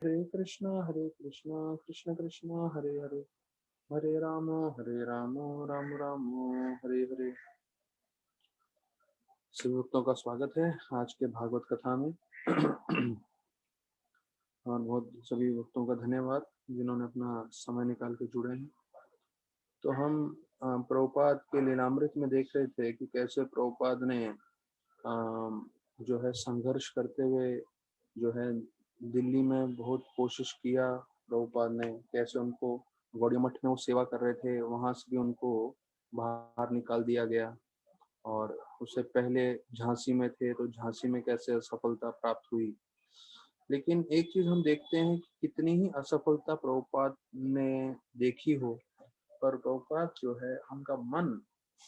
हरे कृष्णा कृष्ण कृष्ण हरे हरे, हरे राम राम राम हरे हरे। सभी भक्तों का स्वागत है आज के भागवत कथा में। और बहुत सभी भक्तों का धन्यवाद जिन्होंने अपना समय निकाल के जुड़े हैं। तो हम प्रभुपाद के लीलामृत में देख रहे थे कि कैसे प्रभुपाद ने जो है संघर्ष करते हुए जो है दिल्ली में बहुत कोशिश किया। प्रभुपाद ने कैसे उनको गौड़ी मठ में वो सेवा कर रहे थे, वहां से भी उनको बाहर निकाल दिया गया। और उससे पहले झांसी में थे तो झांसी में कैसे असफलता प्राप्त हुई। लेकिन एक चीज हम देखते हैं कि कितनी ही असफलता प्रभुपाद ने देखी हो, पर प्रभुपाद जो है उनका मन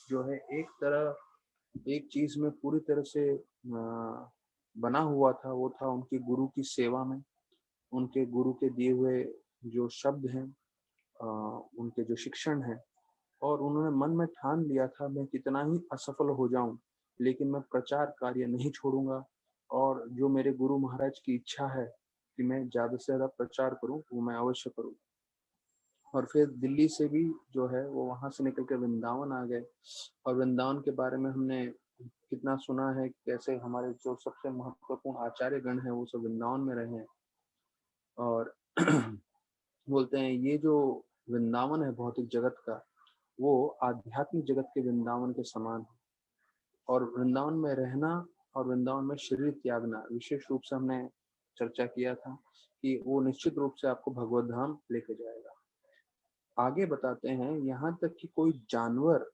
जो है एक चीज में पूरी तरह से बना हुआ था। वो था उनके गुरु की सेवा में, उनके गुरु के दिए हुए जो शब्द हैं, उनके जो शिक्षण हैं। और उन्होंने मन में ठान लिया था मैं कितना ही असफल हो जाऊं लेकिन मैं प्रचार कार्य नहीं छोड़ूंगा। और जो मेरे गुरु महाराज की इच्छा है कि मैं ज्यादा से ज्यादा प्रचार करूं वो मैं अवश्य करूं। और फिर दिल्ली से भी जो है वो वहां से निकल के वृंदावन आ गए। और वृंदावन के बारे में हमने कितना सुना है, कैसे हमारे जो सबसे महत्वपूर्ण आचार्य गण हैं वो सब वृंदावन में रहे हैं। और बोलते हैं ये जो वृंदावन है भौतिक जगत का, वो आध्यात्मिक जगत के वृंदावन के समान है। और वृंदावन में रहना और वृंदावन में शरीर त्यागना, विशेष रूप से हमने चर्चा किया था कि वो निश्चित रूप से आपको भगवत धाम लेके जाएगा। आगे बताते हैं यहाँ तक कि कोई जानवर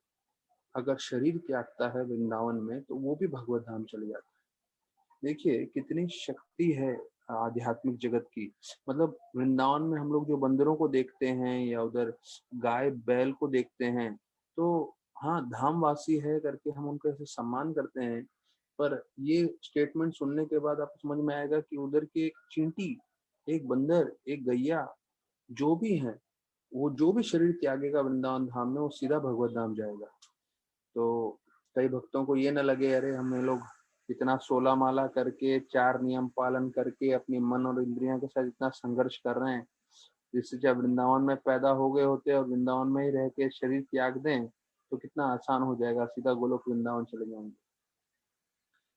अगर शरीर त्यागता है वृंदावन में तो वो भी भगवत धाम चले जाता है। देखिए कितनी शक्ति है आध्यात्मिक जगत की। मतलब वृंदावन में हम लोग जो बंदरों को देखते हैं या उधर गाय बैल को देखते हैं, तो हाँ धामवासी है करके हम उनका ऐसे सम्मान करते हैं। पर ये स्टेटमेंट सुनने के बाद आपको समझ में आएगा कि उधर की एक चींटी, एक बंदर, एक गैया, जो भी है वो जो भी शरीर त्यागेगा वृंदावन धाम में वो सीधा भगवत धाम जाएगा। तो कई भक्तों को ये न लगे अरे हम लोग इतना 16 माला करके 4 नियम पालन करके अपनी मन और इंद्रियों के साथ इतना संघर्ष कर रहे हैं, जिससे जब वृंदावन में पैदा हो गए होते और वृंदावन में ही रह के शरीर त्याग दें तो कितना आसान हो जाएगा, सीधा गोलोक वृंदावन चले जाएंगे।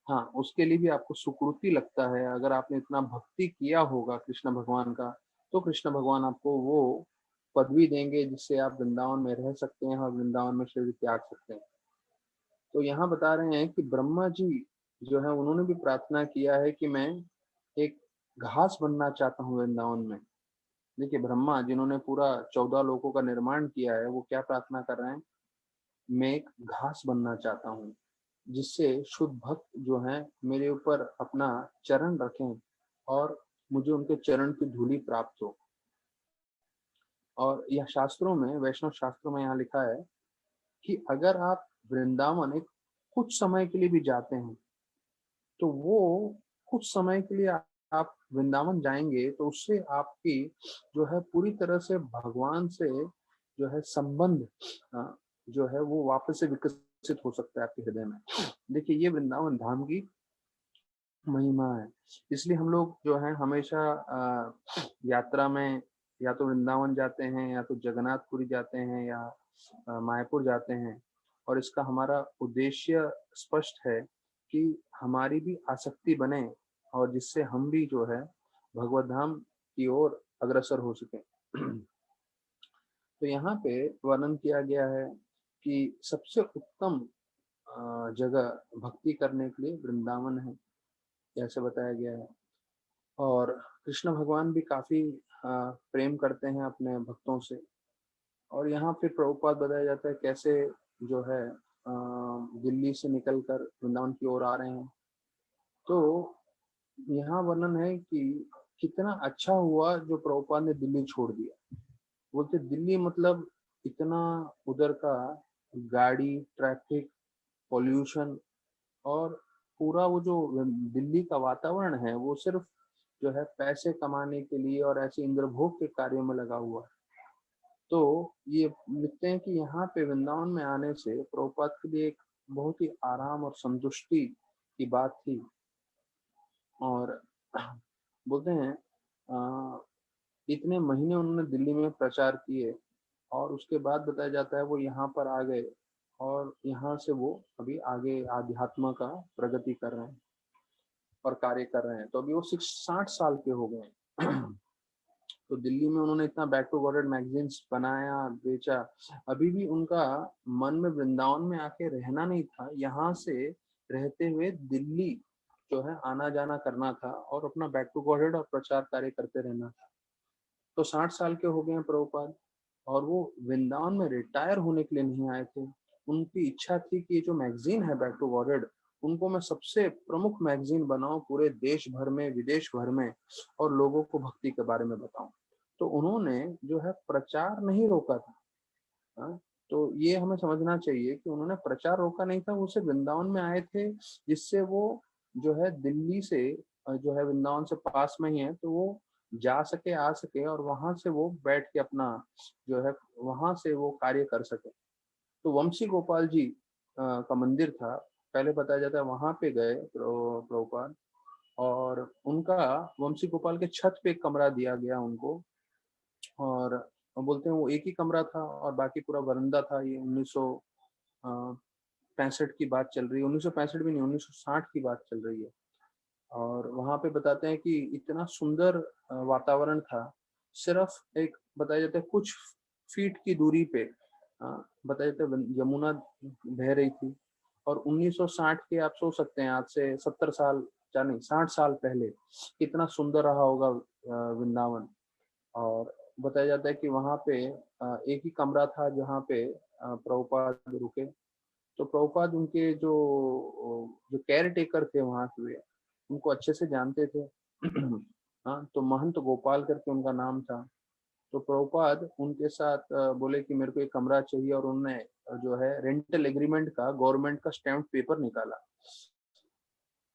हाँ, उसके लिए भी आपको सुकृति लगता है। अगर आपने इतना भक्ति किया होगा कृष्ण भगवान का तो कृष्ण भगवान आपको वो पदवी देंगे जिससे आप वृंदावन में रह सकते हैं और वृंदावन में शरीर त्याग सकते हैं। तो यहाँ बता रहे हैं कि ब्रह्मा जी जो है उन्होंने भी प्रार्थना किया है कि मैं एक घास बनना चाहता हूँ वृंदावन में। देखिए ब्रह्मा जिन्होंने पूरा 14 लोकों का निर्माण किया है वो क्या प्रार्थना कर रहे हैं, मैं एक घास बनना चाहता हूँ जिससे शुद्ध भक्त जो हैं मेरे ऊपर अपना चरण रखें और मुझे उनके चरण की धूलि प्राप्त हो। और यह शास्त्रों में, वैष्णव शास्त्रों में यहाँ लिखा है कि अगर आप वृंदावन एक कुछ समय के लिए भी जाते हैं तो वो कुछ समय के लिए आप वृंदावन जाएंगे तो उससे आपकी जो है पूरी तरह से भगवान से जो है संबंध जो है वो वापस से विकसित हो सकता है आपके हृदय में। देखिए ये वृंदावन धाम की महिमा है। इसलिए हम लोग जो है हमेशा यात्रा में या तो वृंदावन जाते हैं या तो जगन्नाथपुरी जाते हैं या मायापुर जाते हैं। और इसका हमारा उद्देश्य स्पष्ट है कि हमारी भी आसक्ति बने और जिससे हम भी जो है भगवत धाम की ओर अग्रसर हो सके। तो यहाँ पे वर्णन किया गया है कि सबसे उत्तम जगह भक्ति करने के लिए वृंदावन है, ऐसे बताया गया है। और कृष्ण भगवान भी काफी प्रेम करते हैं अपने भक्तों से। और यहाँ फिर प्रभुपाद बताया जाता है कैसे जो है दिल्ली से निकलकर वृंदावन की ओर आ रहे हैं। तो यहाँ वर्णन है कि कितना अच्छा हुआ जो प्रभुपाद ने दिल्ली छोड़ दिया। बोलते दिल्ली मतलब इतना उधर का गाड़ी, ट्रैफिक, पॉल्यूशन और पूरा वो जो दिल्ली का वातावरण है वो सिर्फ जो है पैसे कमाने के लिए और ऐसे इंद्रभोग के कार्यों में लगा हुआ है। तो ये लिखते हैं कि यहाँ पे वृंदावन में आने से प्रभुपाद के लिए एक बहुत ही आराम और संतुष्टि की बात थी। और बोलते हैं इतने महीने उन्होंने दिल्ली में प्रचार किए और उसके बाद बताया जाता है वो यहाँ पर आ गए और यहाँ से वो अभी आगे आध्यात्म का प्रगति कर रहे हैं और कार्य कर रहे हैं। तो अभी वो 60 साल के हो गए हैं। तो दिल्ली में उन्होंने इतना बैक टू गॉडेड मैगजीन्स बनाया, बेचा। अभी भी उनका मन में वृंदावन में आके रहना नहीं था, यहाँ से रहते हुए दिल्ली जो है आना जाना करना था और अपना बैक टू गॉडेड और प्रचार कार्य करते रहना था। तो 60 साल के हो गए हैं प्रभुपाद और वो वृंदावन में रिटायर होने के लिए नहीं आए थे। उनकी इच्छा थी कि ये जो मैगजीन है बैक टू गॉडेड, उनको मैं सबसे प्रमुख मैगजीन बनाऊं पूरे देश भर में, विदेश भर में, और लोगों को भक्ति के बारे में बताऊं। तो उन्होंने जो है प्रचार नहीं रोका था। हाँ, तो ये हमें समझना चाहिए कि उन्होंने प्रचार रोका नहीं था, वो सिर्फ वृंदावन में आए थे जिससे वो जो है दिल्ली से जो है वृंदावन से पास में ही है, तो वो जा सके, आ सके और वहां से वो बैठ के अपना जो है वहां से वो कार्य कर सके। तो वंशी गोपाल जी का मंदिर था, पहले बताया जाता है वहां पे गए प्रभुपाद, और उनका वंशी गोपाल के छत पे एक कमरा दिया गया उनको। और बोलते हैं वो एक ही कमरा था और बाकी पूरा बरंदा था। ये 1965 की बात चल रही है, 1965 भी नहीं, 1960 की बात चल रही है। और वहां पे बताते हैं कि इतना सुंदर वातावरण था। सिर्फ एक बताया जाता है कुछ फीट की दूरी पे बताया जाता है यमुना बह रही थी। और 1960 के आप सोच सकते हैं, आज से 70 साल या नहीं 60 साल पहले कितना सुंदर रहा होगा वृंदावन। और बताया जाता है कि वहाँ पे एक ही कमरा था जहाँ पे प्रभुपाद रुके। तो प्रभुपाद उनके जो जो केयर टेकर थे वहाँ के, वे उनको अच्छे से जानते थे। हाँ, तो महंत गोपाल करके उनका नाम था। तो प्रभुपाद उनके साथ बोले कि मेरे को एक कमरा चाहिए, और उन्होंने जो है रेंटल एग्रीमेंट का गवर्नमेंट का स्टैम्प पेपर निकाला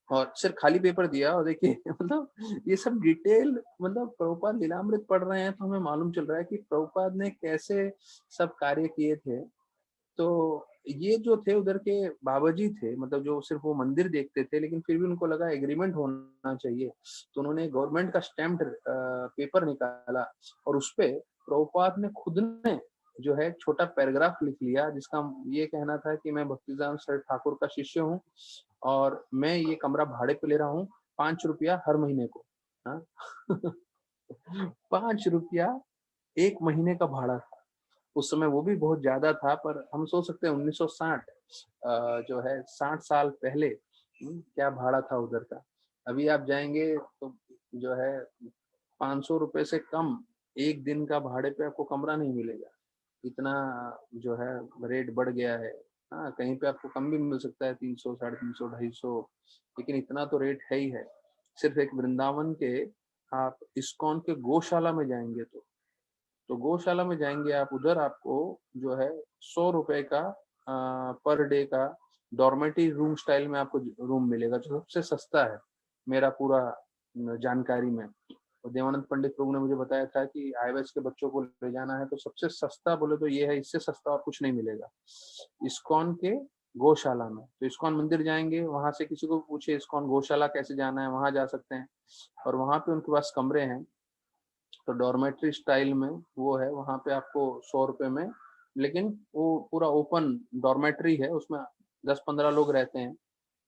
और सिर्फ खाली पेपर दिया। और देखिए मतलब ये सब डिटेल, मतलब प्रभुपाद लीलामृत पढ़ रहे हैं तो हमें मालूम चल रहा है कि प्रभुपाद ने कैसे सब कार्य किए थे। तो ये जो थे उधर के बाबा जी थे, मतलब जो सिर्फ वो मंदिर देखते थे, लेकिन फिर भी उनको लगा एग्रीमेंट होना चाहिए। तो उन्होंने गवर्नमेंट का स्टैम्प पेपर निकाला और उसपे प्रभुपाद ने खुद ने जो है छोटा पैराग्राफ लिख लिया, जिसका ये कहना था कि मैं भक्तिदान सर ठाकुर का शिष्य हूँ और मैं ये कमरा भाड़े पे ले रहा हूँ 5 रुपया हर महीने को। हाँ 5 रुपया एक महीने का भाड़ा था। उस समय वो भी बहुत ज्यादा था, पर हम सोच सकते हैं 1960 जो है 60 साल पहले क्या भाड़ा था उधर का। अभी आप जाएंगे तो जो है 500 रुपए से कम एक दिन का भाड़े पे आपको कमरा नहीं मिलेगा। इतना जो है रेट बढ़ गया है। हाँ, कहीं पे आपको कम भी मिल सकता है, 300, 350, 250, लेकिन इतना तो रेट है ही है। सिर्फ एक वृंदावन के आप इस्कॉन के गौशाला में जाएंगे तो गौशाला में जाएंगे आप, उधर आपको जो है 100 रुपए का पर डे का डॉर्मेटरी रूम स्टाइल में आपको रूम मिलेगा, जो सबसे सस्ता है मेरा पूरा जानकारी में। और देवानंद पंडित प्रभु ने मुझे बताया था कि आईएएस के बच्चों को ले जाना है तो सबसे सस्ता बोले तो ये है, इससे सस्ता और कुछ नहीं मिलेगा इस्कॉन के गौशाला में। तो इस्कॉन मंदिर जाएंगे, वहां से किसी को पूछे इस्कॉन गौशाला कैसे जाना है, वहां जा सकते हैं। और वहां पे उनके पास कमरे हैं, तो डॉर्मेट्री स्टाइल में वो है, वहां पे आपको 100 रुपए में, लेकिन वो पूरा ओपन डॉर्मेट्री है, उसमें 10-15 लोग रहते हैं।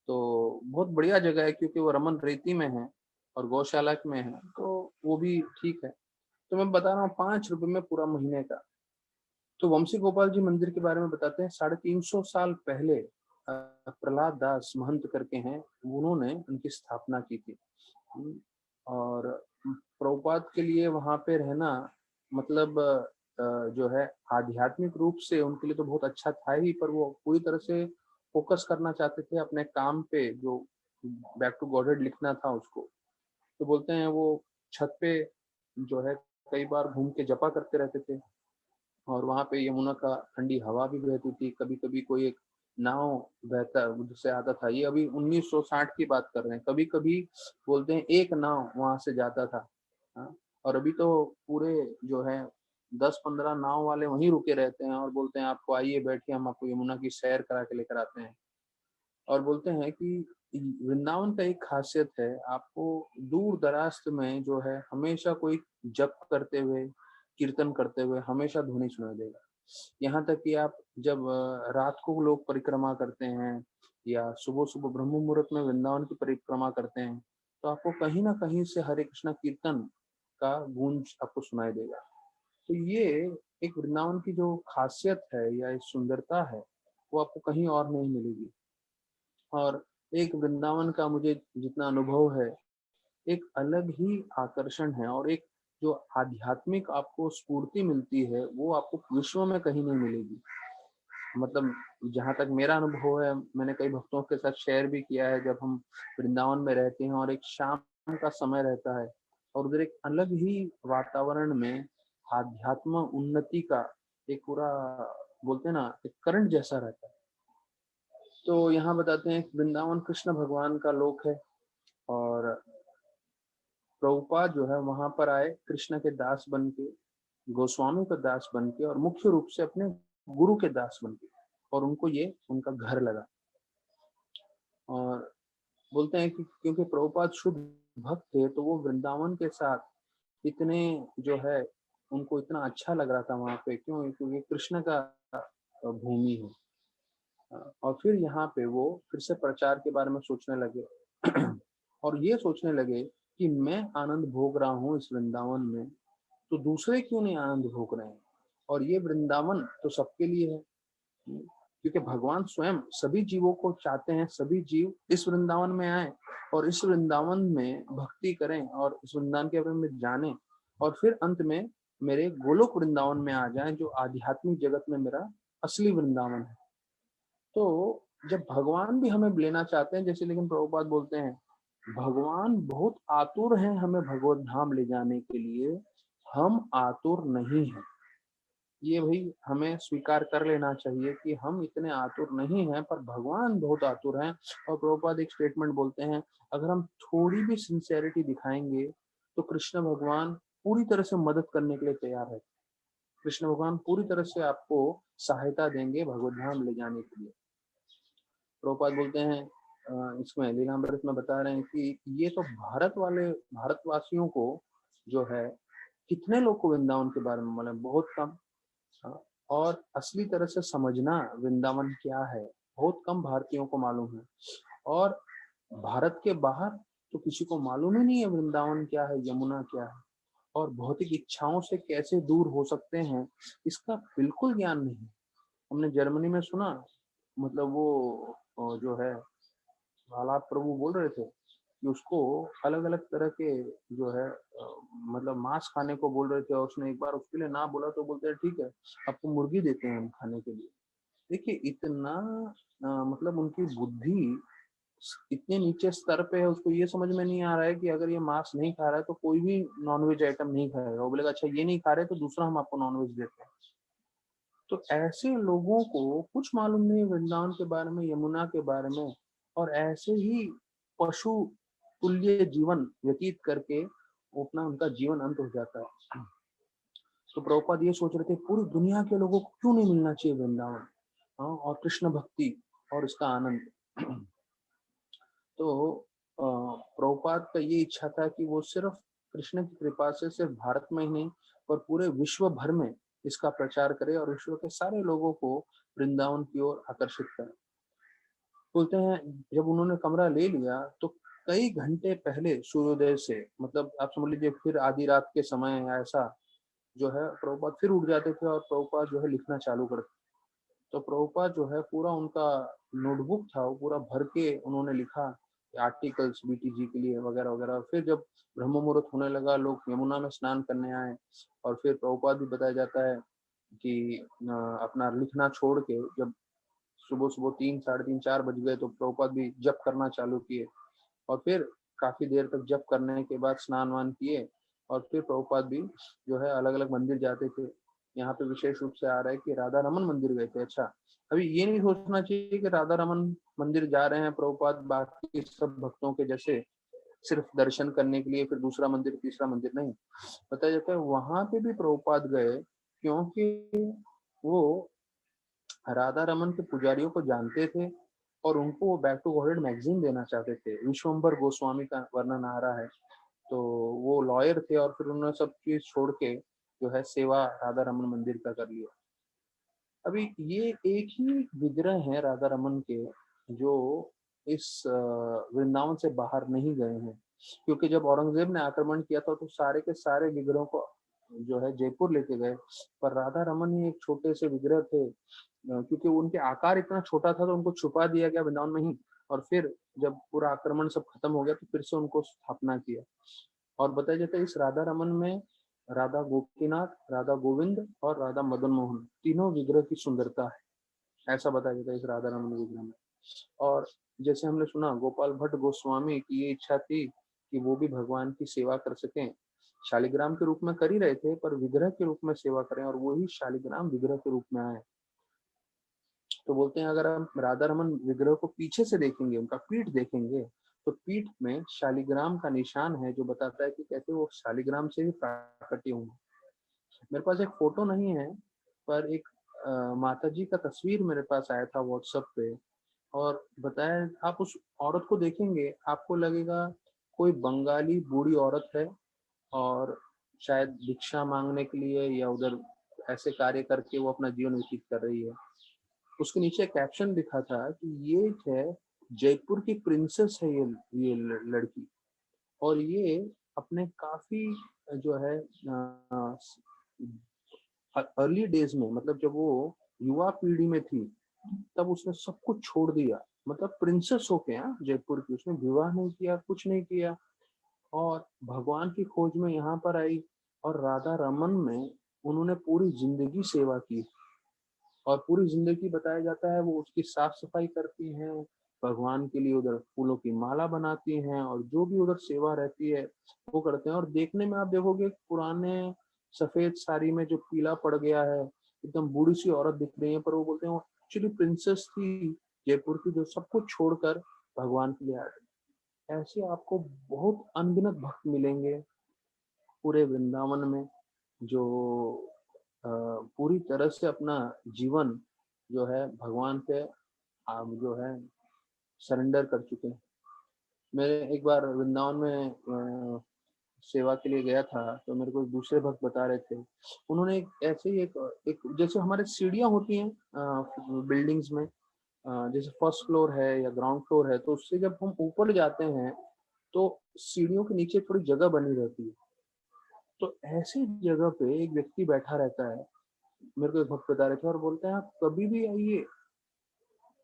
तो बहुत बढ़िया जगह है क्योंकि वो रमन रेती में है और गौशाला में है, तो वो भी ठीक है। तो मैं बता रहा हूँ 5 रुपए में पूरा महीने का। तो वंशी गोपाल जी मंदिर के बारे में बताते हैं, 350 साल पहले प्रहलाद दास महंत करके हैं, उन्होंने उनकी स्थापना की थी। और प्रभुपाद के लिए वहां पे रहना मतलब जो है आध्यात्मिक रूप से उनके लिए तो बहुत अच्छा था ही, पर वो पूरी तरह से फोकस करना चाहते थे अपने काम पे, जो बैक टू गॉडेड लिखना था उसको। तो बोलते हैं वो छत पे जो है कई बार घूम के जपा करते रहते थे। और वहां पे यमुना का ठंडी हवा भी बहती थी, कभी कभी कोई एक नाव बहता से आता था। ये अभी 1960 की बात कर रहे हैं। कभी कभी बोलते हैं एक नाव वहां से जाता था। हाँ, और अभी तो पूरे जो है 10-15 नाव वाले वहीं रुके रहते हैं और बोलते हैं आपको आइए बैठिए, हम आपको यमुना की सैर करा के लेकर आते हैं। और बोलते हैं कि वृंदावन का एक खासियत है, आपको दूर दराज में जो है हमेशा कोई जप करते हुए, कीर्तन करते हुए हमेशा ध्वनि सुनाई देगा। यहाँ तक कि आप जब रात को लोग परिक्रमा करते हैं या सुबह सुबह ब्रह्म मुहूर्त में वृंदावन की परिक्रमा करते हैं, तो आपको कहीं ना कहीं से हरे कृष्णा कीर्तन का गूंज आपको सुनाई देगा। तो ये एक वृंदावन की जो खासियत है या एक सुंदरता है, वो आपको कहीं और नहीं मिलेगी। और एक वृंदावन का मुझे जितना अनुभव है, एक अलग ही आकर्षण है और एक जो आध्यात्मिक आपको स्फूर्ति मिलती है, वो आपको विश्व में कहीं नहीं मिलेगी। मतलब जहाँ तक मेरा अनुभव है, मैंने कई भक्तों के साथ शेयर भी किया है, जब हम वृंदावन में रहते हैं और एक शाम का समय रहता है और उधर एक अलग ही वातावरण में आध्यात्म उन्नति का एक पूरा, बोलते हैं ना, एक करंट जैसा रहता है। तो यहाँ बताते हैं वृंदावन कृष्ण भगवान का लोक है और प्रभुपाद जो है वहां पर आए कृष्ण के दास बन के, गोस्वामी का दास बन के और मुख्य रूप से अपने गुरु के दास बन के, और उनको ये उनका घर लगा। और बोलते हैं कि क्योंकि प्रभुपाद शुद्ध भक्त थे, तो वो वृंदावन के साथ इतने जो है उनको इतना अच्छा लग रहा था वहां पे, क्यों? क्योंकि कृष्ण का भूमि है। और फिर यहाँ पे वो फिर से प्रचार के बारे में सोचने लगे और ये सोचने लगे कि मैं आनंद भोग रहा हूँ इस वृंदावन में, तो दूसरे क्यों नहीं आनंद भोग रहे हैं? और ये वृंदावन तो सबके लिए है, क्योंकि भगवान स्वयं सभी जीवों को चाहते हैं, सभी जीव इस वृंदावन में आए और इस वृंदावन में भक्ति करें और इस वृंदावन के बारे में जाने, और फिर अंत में मेरे गोलोक वृंदावन में आ जाएं, जो आध्यात्मिक जगत में मेरा असली वृंदावन है। तो जब भगवान भी हमें लेना चाहते हैं, जैसे लेकिन प्रभुपाद बोलते हैं भगवान बहुत आतुर हैं हमें भगवत धाम ले जाने के लिए, हम आतुर नहीं हैं। ये भाई हमें स्वीकार कर लेना चाहिए कि हम इतने आतुर नहीं हैं, पर भगवान बहुत आतुर हैं। और प्रभुपाद एक स्टेटमेंट बोलते हैं, अगर हम थोड़ी भी सिंसियरिटी दिखाएंगे तो कृष्ण भगवान पूरी तरह से मदद करने के लिए तैयार है। कृष्ण भगवान पूरी तरह से आपको सहायता देंगे भगवत धाम ले जाने के लिए। प्रभुपाद बोलते हैं इसमें लीलामृत में बता रहे हैं कि ये तो भारतवासियों को जो है, कितने लोग को वृंदावन के बारे में मालूम? बहुत कम। हाँ, और असली तरह से समझना वृंदावन क्या है, बहुत कम भारतीयों को मालूम है। और भारत के बाहर तो किसी को मालूम ही नहीं है वृंदावन क्या है, यमुना क्या है, और भौतिक इच्छाओं से कैसे दूर हो सकते हैं, इसका बिल्कुल ज्ञान नहीं। हमने जर्मनी में सुना, मतलब वो जो है हालात प्रभु बोल रहे थे कि उसको अलग अलग तरह के जो है मतलब मांस खाने को बोल रहे थे, और उसने एक बार उसके लिए ना बोला तो बोलते हैं ठीक है, आपको मुर्गी देते हैं हम खाने के लिए। देखिए इतना मतलब उनकी बुद्धि इतने नीचे स्तर पे है, उसको ये समझ में नहीं आ रहा है कि अगर ये मांस नहीं खा रहा है तो कोई भी नॉनवेज आइटम नहीं खाएगा। वो बोलेगा अच्छा ये नहीं खा रहे तो दूसरा हम आपको नॉनवेज देते हैं। तो ऐसे लोगों को कुछ मालूम नहीं वृंदावन के बारे में, यमुना के बारे में, और ऐसे ही पशु तुल्य जीवन व्यतीत करके वो अपना उनका जीवन अंत हो जाता है। तो प्रभुपाद ये सोच रहे थे पूरी दुनिया के लोगों को क्यों नहीं मिलना चाहिए वृंदावन, हाँ, और कृष्ण भक्ति और इसका आनंद। तो प्रभुपाद का ये इच्छा था कि वो सिर्फ कृष्ण की कृपा से सिर्फ भारत में ही नहीं पर पूरे विश्व भर में इसका प्रचार करे और विश्व के सारे लोगों को वृंदावन की ओर आकर्षित करे। बोलते हैं जब उन्होंने कमरा ले लिया तो कई घंटे पहले सूर्योदय से, मतलब आप समझ लीजिए फिर आधी रात के समय ऐसा जो है प्रभुपाद फिर उठ जाते थे और प्रभुपाद जो है लिखना चालू करते। तो प्रभुपाद जो है पूरा उनका नोटबुक था वो पूरा भर के उन्होंने लिखा, आर्टिकल्स बीटीजी के लिए वगैरह वगैरह। फिर जब ब्रह्म मुहूर्त होने लगा, लोग यमुना में स्नान करने आए, और फिर प्रभुपाद भी बताया जाता है कि अपना लिखना छोड़ के जब सुबह सुबह 3, साढ़े 3, 4 बज गए तो प्रभुपाद भी जप करना चालू किए, और फिर काफी देर तक जप करने के बाद स्नान वान किए, और फिर प्रभुपाद भी जो है अलग अलग मंदिर जाते थे। यहाँ पे विशेष रूप से आ रहा है कि राधा रमन मंदिर गए थे। अच्छा, अभी ये नहीं सोचना चाहिए कि राधा रमन मंदिर जा रहे हैं प्रभुपाद बाकी सब भक्तों के जैसे सिर्फ दर्शन करने के लिए, फिर दूसरा मंदिर तीसरा मंदिर नहीं। बताया जाता है वहां पे भी प्रभुपाद गए क्योंकि वो राधा रमन के पुजारियों को जानते थे और उनको वो बैक टू गॉडहेड मैगजीन देना चाहते थे। विश्वम्भर गोस्वामी का वर्णन आ रहा है। तो वो लॉयर थे और फिर उन्होंने सब चीज छोड़ के जो है सेवा राधा रमन मंदिर का कर लिया। अभी ये एक ही विग्रह है राधा रमन के जो इस वृंदावन से बाहर नहीं गए हैं, क्योंकि जब औरंगजेब ने आक्रमण किया था तो सारे के सारे विग्रहों को जो है जयपुर लेके गए, पर राधा रमन ही एक छोटे से विग्रह थे। क्योंकि उनके आकार इतना छोटा था तो उनको छुपा दिया गया वृंदावन में ही, और फिर जब पूरा आक्रमण सब खत्म हो गया तो फिर से उनको स्थापना किया। और बताया जाता है इस राधा रमन में राधा गोपीनाथ, राधा गोविंद और राधा मदन मोहन तीनों विग्रह की सुंदरता है, ऐसा बताया जाता है इस राधा रमन विग्रह में। और जैसे हमने सुना गोपाल भट्ट गोस्वामी की ये इच्छा थी कि वो भी भगवान की सेवा कर सकें, शालिग्राम के रूप में कर ही रहे थे पर विग्रह के रूप में सेवा करें, और वही शालिग्राम विग्रह के रूप में आए। तो बोलते हैं अगर हम राधा रमन विग्रह को पीछे से देखेंगे, उनका पीठ देखेंगे, तो पीठ में शालिग्राम का निशान है जो बताता है कि कैसे वो शालिग्राम से ही प्राकट्य हुए। मेरे पास एक फोटो नहीं है, पर एक माता जी का तस्वीर मेरे पास आया था व्हाट्सएप पे, और बताया आप उस औरत को देखेंगे आपको लगेगा कोई बंगाली बूढ़ी औरत है, और शायद भिक्षा मांगने के लिए या उधर ऐसे कार्य करके वो अपना जीवन व्यतीत कर रही है। उसके नीचे कैप्शन लिखा था कि ये है जयपुर की प्रिंसेस है, ये लड़की, और ये अपने काफी जो है अर्ली डेज में, मतलब जब वो युवा पीढ़ी में थी तब उसने सब कुछ छोड़ दिया, मतलब प्रिंसेस होके जयपुर की, उसने विवाह नहीं किया, कुछ नहीं किया, और भगवान की खोज में यहाँ पर आई, और राधा रमन में उन्होंने पूरी जिंदगी सेवा की, और पूरी जिंदगी बताया जाता है वो उसकी साफ सफाई करती हैं, भगवान के लिए उधर फूलों की माला बनाती हैं, और जो भी उधर सेवा रहती है वो करते हैं। और देखने में आप देखोगे पुराने सफेद साड़ी में जो पीला पड़ गया है, एकदम बूढ़ी सी औरत दिख रही है, पर वो बोलते हैं वो एक्चुअली प्रिंसेस थी जयपुर की, जो सब कुछ छोड़कर भगवान के लिए आ गई। ऐसे आपको बहुत अनगिनत भक्त मिलेंगे पूरे वृंदावन में, जो पूरी तरह से अपना जीवन जो है भगवान पे आप जो है सरेंडर कर चुके हैं। मेरे एक बार वृंदावन में सेवा के लिए गया था, तो मेरे को एक दूसरे भक्त बता रहे थे, उन्होंने एक ऐसे ही एक जैसे हमारे सीढ़ियां होती हैं बिल्डिंग्स में, जैसे फर्स्ट फ्लोर है या ग्राउंड फ्लोर है, तो उससे जब हम ऊपर जाते हैं तो सीढ़ियों के नीचे थोड़ी जगह बनी रहती है, तो ऐसी जगह पे एक व्यक्ति बैठा रहता है। मेरे को एक भक्त बता रहे थे और बोलते हैं आप कभी भी आइए,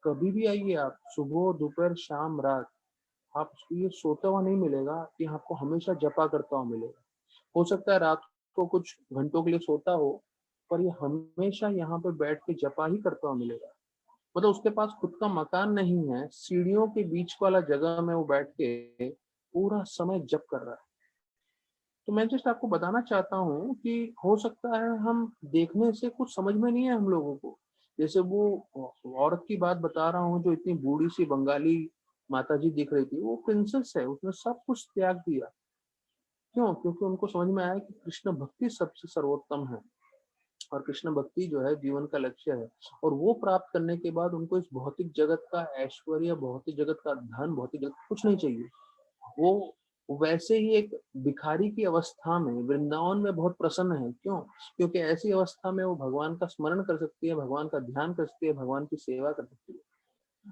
कभी भी आइए, आप सुबह दोपहर शाम रात, आपको ये सोता हुआ नहीं मिलेगा कि आपको हमेशा जपा करता हुआ मिलेगा। हो सकता है रात को कुछ घंटों के लिए सोता हो, पर ये हमेशा यहाँ पे बैठ के जपा ही करता हुआ मिलेगा। मतलब उसके पास खुद का मकान नहीं है, सीढ़ियों के बीच वाला जगह में वो बैठ के पूरा समय जप कर रहा है। तो मैं जस्ट आपको बताना चाहता हूँ कि हो सकता है हम देखने से कुछ समझ में नहीं है हम लोगों को, जैसे वो औरत की बात बता रहा हूँ जो इतनी बूढ़ी सी बंगाली माता जी दिख रही थी, वो प्रिंसेस है, उसने सब कुछ त्याग दिया। क्यों? क्योंकि उनको समझ में आया कि कृष्ण भक्ति सबसे सर्वोत्तम है, और कृष्ण भक्ति जो है जीवन का लक्ष्य है। और वो प्राप्त करने के बाद उनको इस भौतिक जगत का ऐश्वर्य, भौतिक जगत का धन, भौतिक जगत कुछ नहीं चाहिए। वो वैसे ही एक भिखारी की अवस्था में वृंदावन में बहुत प्रसन्न है। क्यों? क्योंकि ऐसी अवस्था में वो भगवान का स्मरण कर सकती है, भगवान का ध्यान कर सकती है, भगवान की सेवा कर सकती है।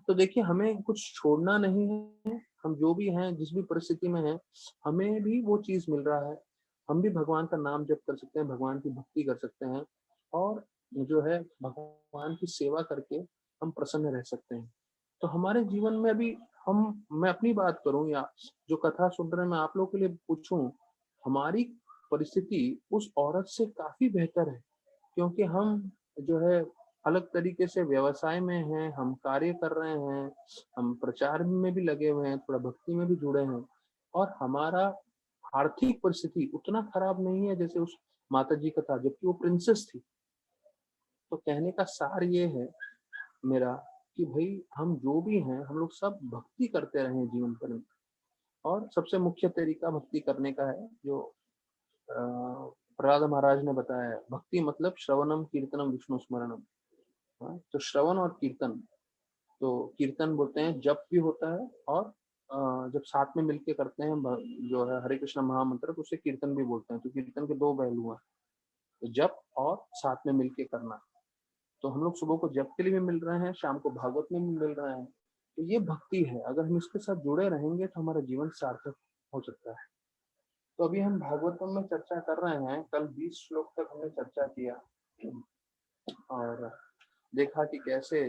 तो देखिए हमें कुछ छोड़ना नहीं है, हम जो भी हैं जिस भी परिस्थिति में हैं, हमें भी वो चीज मिल रहा है, हम भी भगवान का नाम जप कर सकते हैं, भगवान की भक्ति कर सकते हैं, और जो है भगवान की सेवा करके हम प्रसन्न रह सकते हैं। तो हमारे जीवन में अभी हम, मैं अपनी बात करूं या जो कथा सुन रहे हैं मैं आप लोगों के लिए पूछूं, हमारी परिस्थिति उस औरत से काफी बेहतर है, क्योंकि हम जो है अलग तरीके से व्यवसाय में हैं, हम कार्य कर रहे हैं, हम प्रचार में भी लगे हुए हैं, थोड़ा भक्ति में भी जुड़े हैं, और हमारा आर्थिक परिस्थिति उतना खराब नहीं है जैसे उस माता जी का था, जबकि वो प्रिंसेस थी। तो कहने का सार ये है मेरा कि भाई हम जो भी हैं हम लोग सब भक्ति करते रहें जीवन भर में। और सबसे मुख्य तरीका भक्ति करने का है जो प्रहलाद महाराज ने बताया है, भक्ति मतलब श्रवणम कीर्तनम विष्णु स्मरणम। हाँ, तो श्रवण और कीर्तन तो कीर्तन बोलते हैं, जप भी होता है, और जब साथ में मिलके करते हैं जो है हरे कृष्ण महामंत्र, तो उसे कीर्तन भी बोलते हैं। तो कीर्तन के दो पहलू हैं, तो जप और साथ में मिलके करना। तो हम लोग सुबह को जप के लिए भी मिल रहे हैं, शाम को भागवत में भी मिल रहे हैं। तो ये भक्ति है, अगर हम इसके साथ जुड़े रहेंगे तो हमारा जीवन सार्थक हो सकता है। तो अभी हम भागवतम में चर्चा कर रहे हैं। कल 20 श्लोक तक हमने चर्चा किया और देखा कि कैसे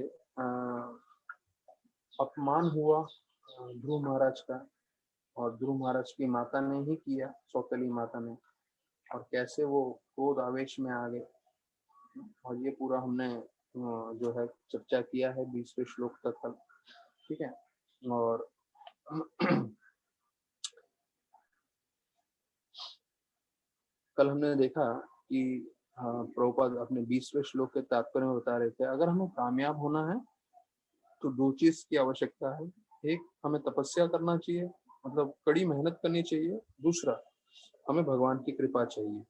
अपमान हुआ ध्रुव महाराज का, और ध्रुव महाराज की माता ने ही किया, सौतेली माता ने, और कैसे वो क्रोध आवेश में आ गए। और ये पूरा हमने जो है चर्चा किया है 20वें श्लोक तक कल, ठीक है। और कल हमने देखा कि प्रभुपाद अपने 20वें श्लोक के तात्पर्य में बता रहे थे, अगर हमें कामयाब होना है तो दो चीज की आवश्यकता है। एक, हमें तपस्या करना चाहिए, मतलब कड़ी मेहनत करनी चाहिए। दूसरा, हमें भगवान की कृपा चाहिए।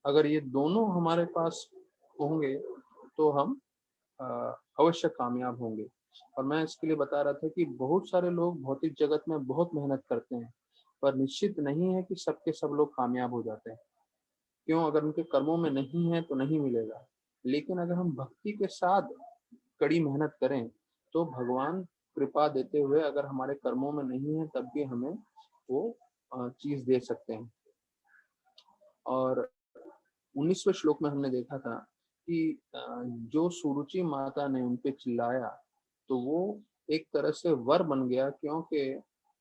अगर ये दोनों हमारे पास होंगे तो हम अवश्य कामयाब होंगे। और मैं इसके लिए बता रहा था कि बहुत सारे लोग भौतिक जगत में बहुत मेहनत करते हैं, पर निश्चित नहीं है कि सबके सब लोग कामयाब हो जाते हैं। क्यों? अगर उनके कर्मों में नहीं है तो नहीं मिलेगा। लेकिन अगर हम भक्ति के साथ कड़ी मेहनत करें तो भगवान कृपा देते हुए, अगर हमारे कर्मों में नहीं है तब भी हमें वो चीज दे सकते हैं। और 19वें श्लोक में हमने देखा था कि जो सुरुचि माता ने उनपे चिल्लाया तो वो एक तरह से वर बन गया, क्योंकि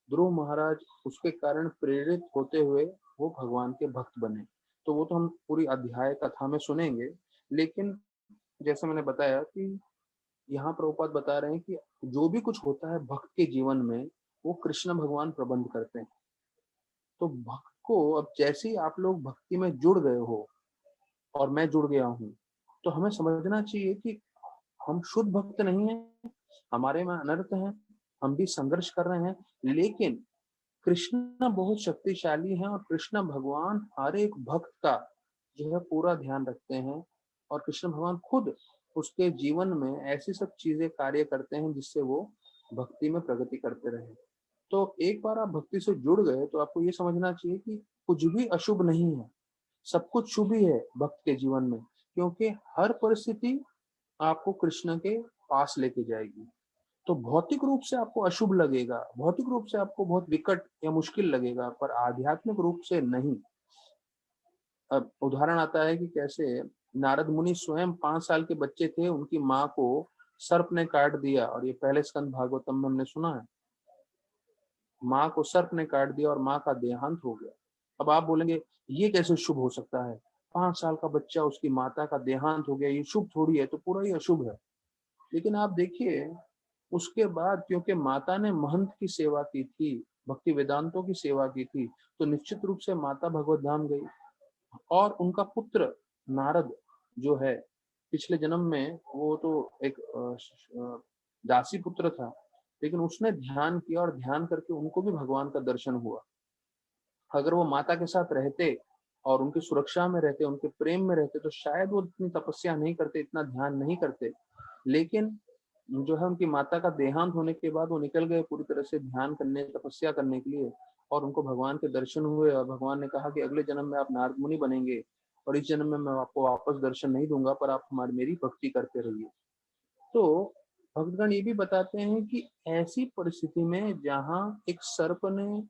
ध्रुव महाराज उसके कारण प्रेरित होते हुए वो भगवान के भक्त बने। तो वो तो हम पूरी अध्याय कथा में सुनेंगे, लेकिन जैसे मैंने बताया कि यहाँ प्रभुपाद बता रहे हैं कि जो भी कुछ होता है भक्त के जीवन में, वो कृष्ण भगवान प्रबंध करते हैं। तो भक्त को अब जैसे ही आप लोग भक्ति में जुड़ गए हो और मैं जुड़ गया हूँ, तो हमें समझना चाहिए कि हम शुद्ध भक्त नहीं हैं, हमारे में अनर्थ है, हम भी संघर्ष कर रहे हैं, लेकिन कृष्ण बहुत शक्तिशाली हैं और कृष्ण भगवान हर एक भक्त का जो है पूरा ध्यान रखते हैं। और कृष्ण भगवान खुद उसके जीवन में ऐसी सब चीजें कार्य करते हैं जिससे वो भक्ति में प्रगति करते रहे। तो एक बार आप भक्ति से जुड़ गए तो आपको ये समझना चाहिए कि कुछ भी अशुभ नहीं है, सब कुछ शुभ ही है भक्त के जीवन में, क्योंकि हर परिस्थिति आपको कृष्ण के पास लेके जाएगी। तो भौतिक रूप से आपको अशुभ लगेगा, भौतिक रूप से आपको बहुत विकट या मुश्किल लगेगा, पर आध्यात्मिक रूप से नहीं। अब उदाहरण आता है कि कैसे नारद मुनि स्वयं 5 साल के बच्चे थे, उनकी माँ को सर्प ने काट दिया, और ये पहले स्कंद भागवतम में हमने सुना है। माँ को सर्प ने काट दिया और माँ का देहांत हो गया। अब आप बोलेंगे ये कैसे शुभ हो सकता है? 5 साल का बच्चा, उसकी माता का देहांत हो गया, ये शुभ थोड़ी है, तो पूरा ही अशुभ है। लेकिन आप देखिए, उसके बाद क्योंकि माता ने महंत की सेवा की थी, भक्ति वेदांतों की सेवा की थी, तो निश्चित रूप से माता भगवत धाम गई। और उनका पुत्र नारद जो है, पिछले जन्म में वो तो एक दासी पुत्र था, लेकिन उसने ध्यान किया और ध्यान करके उनको भी भगवान का दर्शन हुआ। अगर वो माता के साथ रहते और उनकी सुरक्षा में रहते, उनके प्रेम में रहते, तो शायद वो इतनी तपस्या नहीं करते, इतना ध्यान नहीं करते। लेकिन जो है उनकी माता का देहांत होने के बाद वो निकल गए पूरी तरह से ध्यान करने, तपस्या करने के लिए, और उनको भगवान के दर्शन हुए। और भगवान ने कहा कि अगले जन्म में आप नारद मुनि बनेंगे, और इस जन्म में मैं आपको वापस दर्शन नहीं दूंगा, पर आप हमारी मेरी भक्ति करते रहिए। तो भक्तगण ये भी बताते हैं कि ऐसी परिस्थिति में जहाँ एक सर्प ने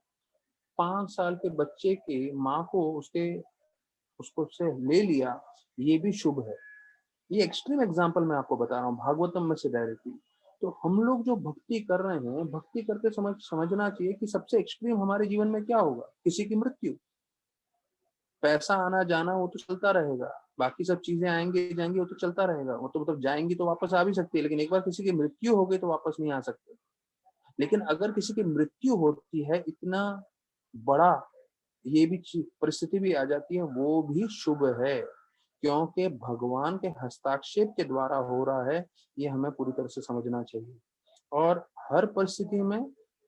5 साल के बच्चे के माँ को उसको से ले लिया, ये भी शुभ है। ये एक्सट्रीम एग्जांपल मैं आपको बता रहा हूँ भागवतम में से डायरेक्टली। तो हम लोग जो भक्ति कर रहे हैं, भक्ति करते समझना चाहिए कि सबसे एक्सट्रीम हमारे जीवन में क्या होगा? किसी की मृत्यु। पैसा आना जाना वो तो चलता रहेगा, बाकी सब चीजें आएंगे जाएंगी, वो तो चलता रहेगा, वो तो मतलब जाएंगी तो वापस आ भी सकती है, लेकिन एक बार किसी की मृत्यु हो गई तो वापस नहीं आ सकते। लेकिन अगर किसी की मृत्यु होती है, इतना बड़ा ये भी परिस्थिति भी आ जाती है, वो भी शुभ है, क्योंकि भगवान के हस्ताक्षेप के द्वारा हो रहा है। ये हमें पूरी तरह से समझना चाहिए। और हर परिस्थिति में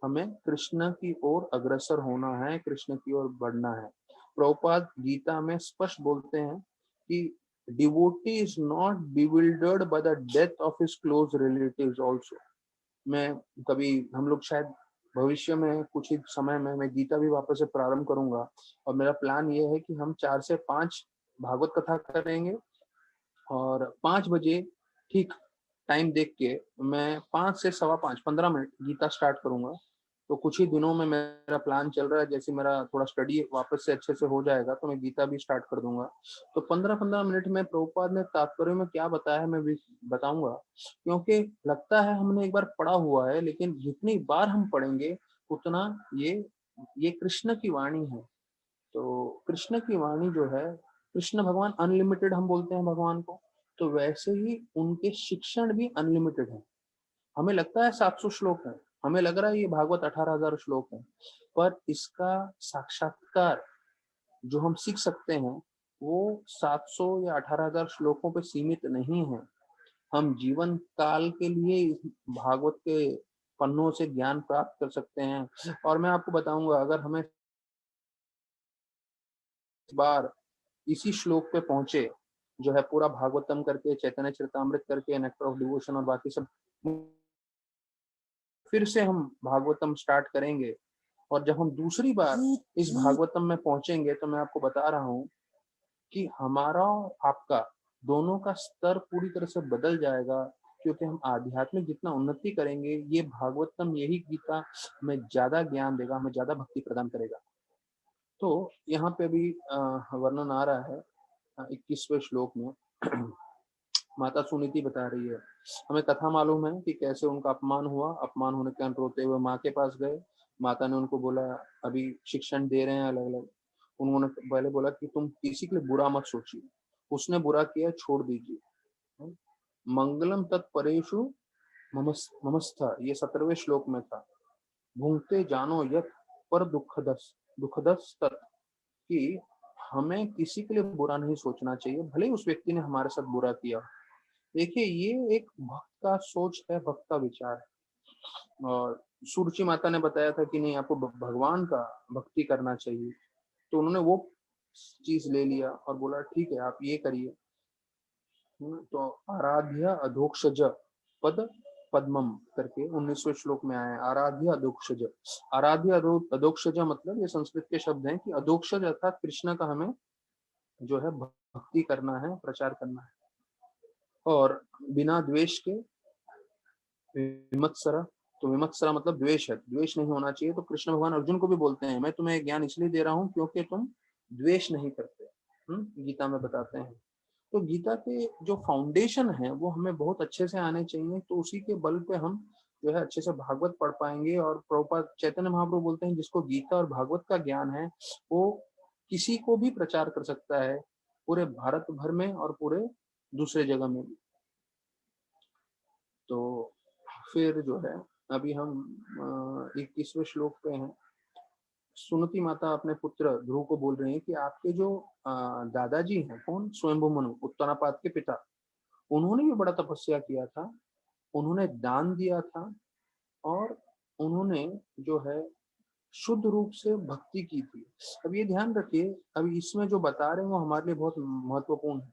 हमें कृष्ण की ओर अग्रसर होना है, कृष्ण की ओर बढ़ना है। प्रभुपाद गीता में स्पष्ट बोलते हैं कि devotee is not bewildered by the death of his close relatives also. मैं कभी हम लोग शायद भविष्य में कुछ ही समय में मैं गीता भी वापस से प्रारंभ करूंगा, और मेरा प्लान ये है कि हम 4 से 5 भागवत कथा करेंगे, और 5 बजे ठीक टाइम देख के मैं 5 से सवा 5 15 मिनट गीता स्टार्ट करूंगा। तो कुछ ही दिनों में मेरा प्लान चल रहा है, जैसे मेरा थोड़ा स्टडी वापस से अच्छे से हो जाएगा तो मैं गीता भी स्टार्ट कर दूंगा। तो 15-15 मिनट में प्रभुपाद ने तात्पर्य में क्या बताया है मैं भी बताऊंगा, क्योंकि लगता है हमने एक बार पढ़ा हुआ है, लेकिन जितनी बार हम पढ़ेंगे उतना ये कृष्ण की वाणी है। तो कृष्ण की वाणी जो है, कृष्ण भगवान अनलिमिटेड हम बोलते हैं भगवान को, तो वैसे ही उनके शिक्षण भी अनलिमिटेड है। हमें लगता है 700 श्लोक है, हमें लग रहा है ये भागवत 18,000 श्लोक है, पर इसका साक्षात्कार जो हम सीख सकते हैं वो 700 या 18,000 श्लोकों पे सीमित नहीं है। हम जीवन काल के लिए इस भागवत के पन्नों से ज्ञान प्राप्त कर सकते हैं। और मैं आपको बताऊंगा, अगर हमें इस बार इसी श्लोक पे पहुंचे, जो है पूरा भागवतम करके, चैतन्य चरितामृत करके, नेक्टर ऑफ डिवोशन और बाकी सब, फिर से हम भागवतम स्टार्ट करेंगे, और जब हम दूसरी बार इस भागवतम में पहुंचेंगे तो मैं आपको बता रहा हूँ कि हमारा और आपका दोनों का स्तर पूरी तरह से बदल जाएगा, क्योंकि हम आध्यात्मिक जितना उन्नति करेंगे, ये भागवतम, यही गीता हमें ज्यादा ज्ञान देगा, हमें ज्यादा भक्ति प्रदान करेगा। तो यहाँ पे भी वर्णन आ रहा है 21वें श्लोक में। माता सुनीति बता रही है, हमें कथा मालूम है कि कैसे उनका अपमान हुआ, अपमान होने के कारण रोते हुए माँ के पास गए। माता ने उनको बोला, अभी शिक्षण दे रहे हैं अलग अलग। उन्होंने पहले बोला कि तुम किसी के लिए बुरा मत सोचिए, उसने बुरा किया छोड़ दीजिए। मंगलम तत्परेषु ममस्था, ये 17वें श्लोक में था। भूंगते जानो यत पर दुखदस तत्, कि हमें किसी के लिए बुरा नहीं सोचना चाहिए, भले ही उस व्यक्ति ने हमारे साथ बुरा किया। देखिए, ये एक भक्त का सोच है, भक्त का विचार है। और सुरुचि माता ने बताया था कि नहीं, आपको भगवान का भक्ति करना चाहिए, तो उन्होंने वो चीज ले लिया और बोला ठीक है आप ये करिए। तो आराध्य अधोक्षज पद पद्मम करके 19वें श्लोक में आया है, आराध्य अधोक्षज। आराध्य अधोक्षज मतलब ये संस्कृत के शब्द हैं कि अधोक्षज अर्थात कृष्ण का हमें जो है भक्ति करना है, प्रचार करना है, और बिना द्वेष के विमत्सरा। तो विमत्सरा मतलब द्वेष है, द्वेष नहीं होना चाहिए। तो कृष्ण भगवान अर्जुन को भी बोलते हैं, मैं तुम्हें ज्ञान इसलिए दे रहा हूँ क्योंकि तुम द्वेष नहीं करते। गीता में बताते हैं। तो गीता के जो फाउंडेशन है वो हमें बहुत अच्छे से आने चाहिए, तो उसी के बल पे हम जो है अच्छे से भागवत पढ़ पाएंगे। और प्रभुपाद चैतन्य महाप्रभु बोलते हैं, जिसको गीता और भागवत का ज्ञान है वो किसी को भी प्रचार कर सकता है, पूरे भारत भर में और पूरे दूसरे जगह में भी। तो फिर जो है अभी हम 21वें श्लोक पे हैं। सुनती माता अपने पुत्र ध्रुव को बोल रही है कि आपके जो दादाजी हैं, कौन, स्वयंभू मनु, उत्तानापाद के पिता, उन्होंने भी बड़ा तपस्या किया था, उन्होंने दान दिया था, और उन्होंने जो है शुद्ध रूप से भक्ति की थी। अब ये ध्यान रखिए, अभी इसमें जो बता रहे हैं वो हमारे लिए बहुत महत्वपूर्ण है।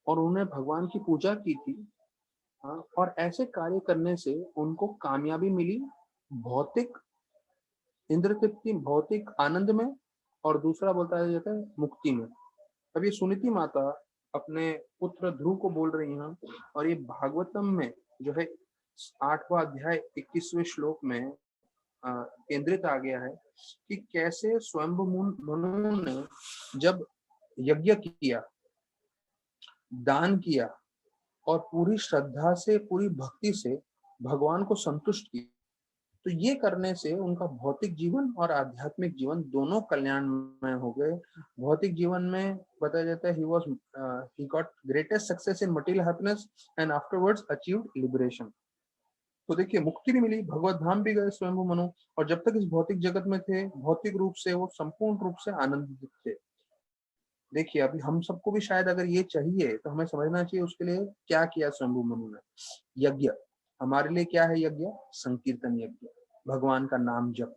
और उन्होंने भगवान की पूजा की थी। हाँ, और ऐसे कार्य करने से उनको कामयाबी मिली, भौतिक इंद्र तृप्ति, भौतिक आनंद में, और दूसरा बोलता जाता है मुक्ति में। अब ये सुनीति माता अपने पुत्र ध्रुव को बोल रही हैं, और ये भागवतम में जो है 8वां अध्याय 21वें श्लोक में केंद्रित आ गया है कि कैसे स्वयंभू मनु ने जब यज्ञ किया, दान किया, और पूरी श्रद्धा से, पूरी भक्ति से भगवान को संतुष्ट किया, तो ये करने से उनका भौतिक जीवन और आध्यात्मिक जीवन दोनों कल्याणमय हो गए। भौतिक जीवन में बताया जाता है he got greatest success in material happiness and afterwards achieved liberation। तो देखिए, मुक्ति भी मिली, भगवत धाम भी गए स्वयंभू मनु, और जब तक इस भौतिक जगत में थे, भौतिक रूप से वो संपूर्ण रूप से आनंदित थे। देखिए, अभी हम सबको भी शायद अगर ये चाहिए तो हमें समझना चाहिए उसके लिए क्या किया शंभु मनु ने। यज्ञ हमारे लिए क्या है? यज्ञ संकीर्तन यज्ञ, भगवान का नाम जप।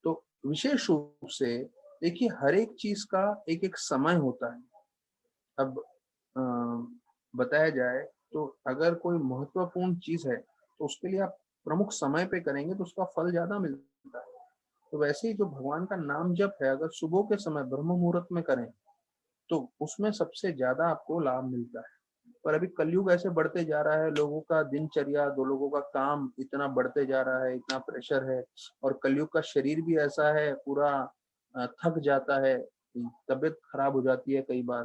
तो विशेष रूप से देखिए, हर एक चीज का एक एक समय होता है। अब बताया जाए तो अगर कोई महत्वपूर्ण चीज है तो उसके लिए आप प्रमुख समय पे करेंगे तो उसका फल ज्यादा मिलता है। तो वैसे ही जो भगवान का नाम जप है, अगर सुबह के समय ब्रह्म मुहूर्त में करें तो उसमें सबसे ज्यादा आपको लाभ मिलता है। पर अभी कलयुग ऐसे बढ़ते जा रहा है, लोगों का दिनचर्या, दो लोगों का काम इतना बढ़ते जा रहा है, इतना प्रेशर है, और कलयुग का शरीर भी ऐसा है, पूरा थक जाता है, तबीयत खराब हो जाती है कई बार।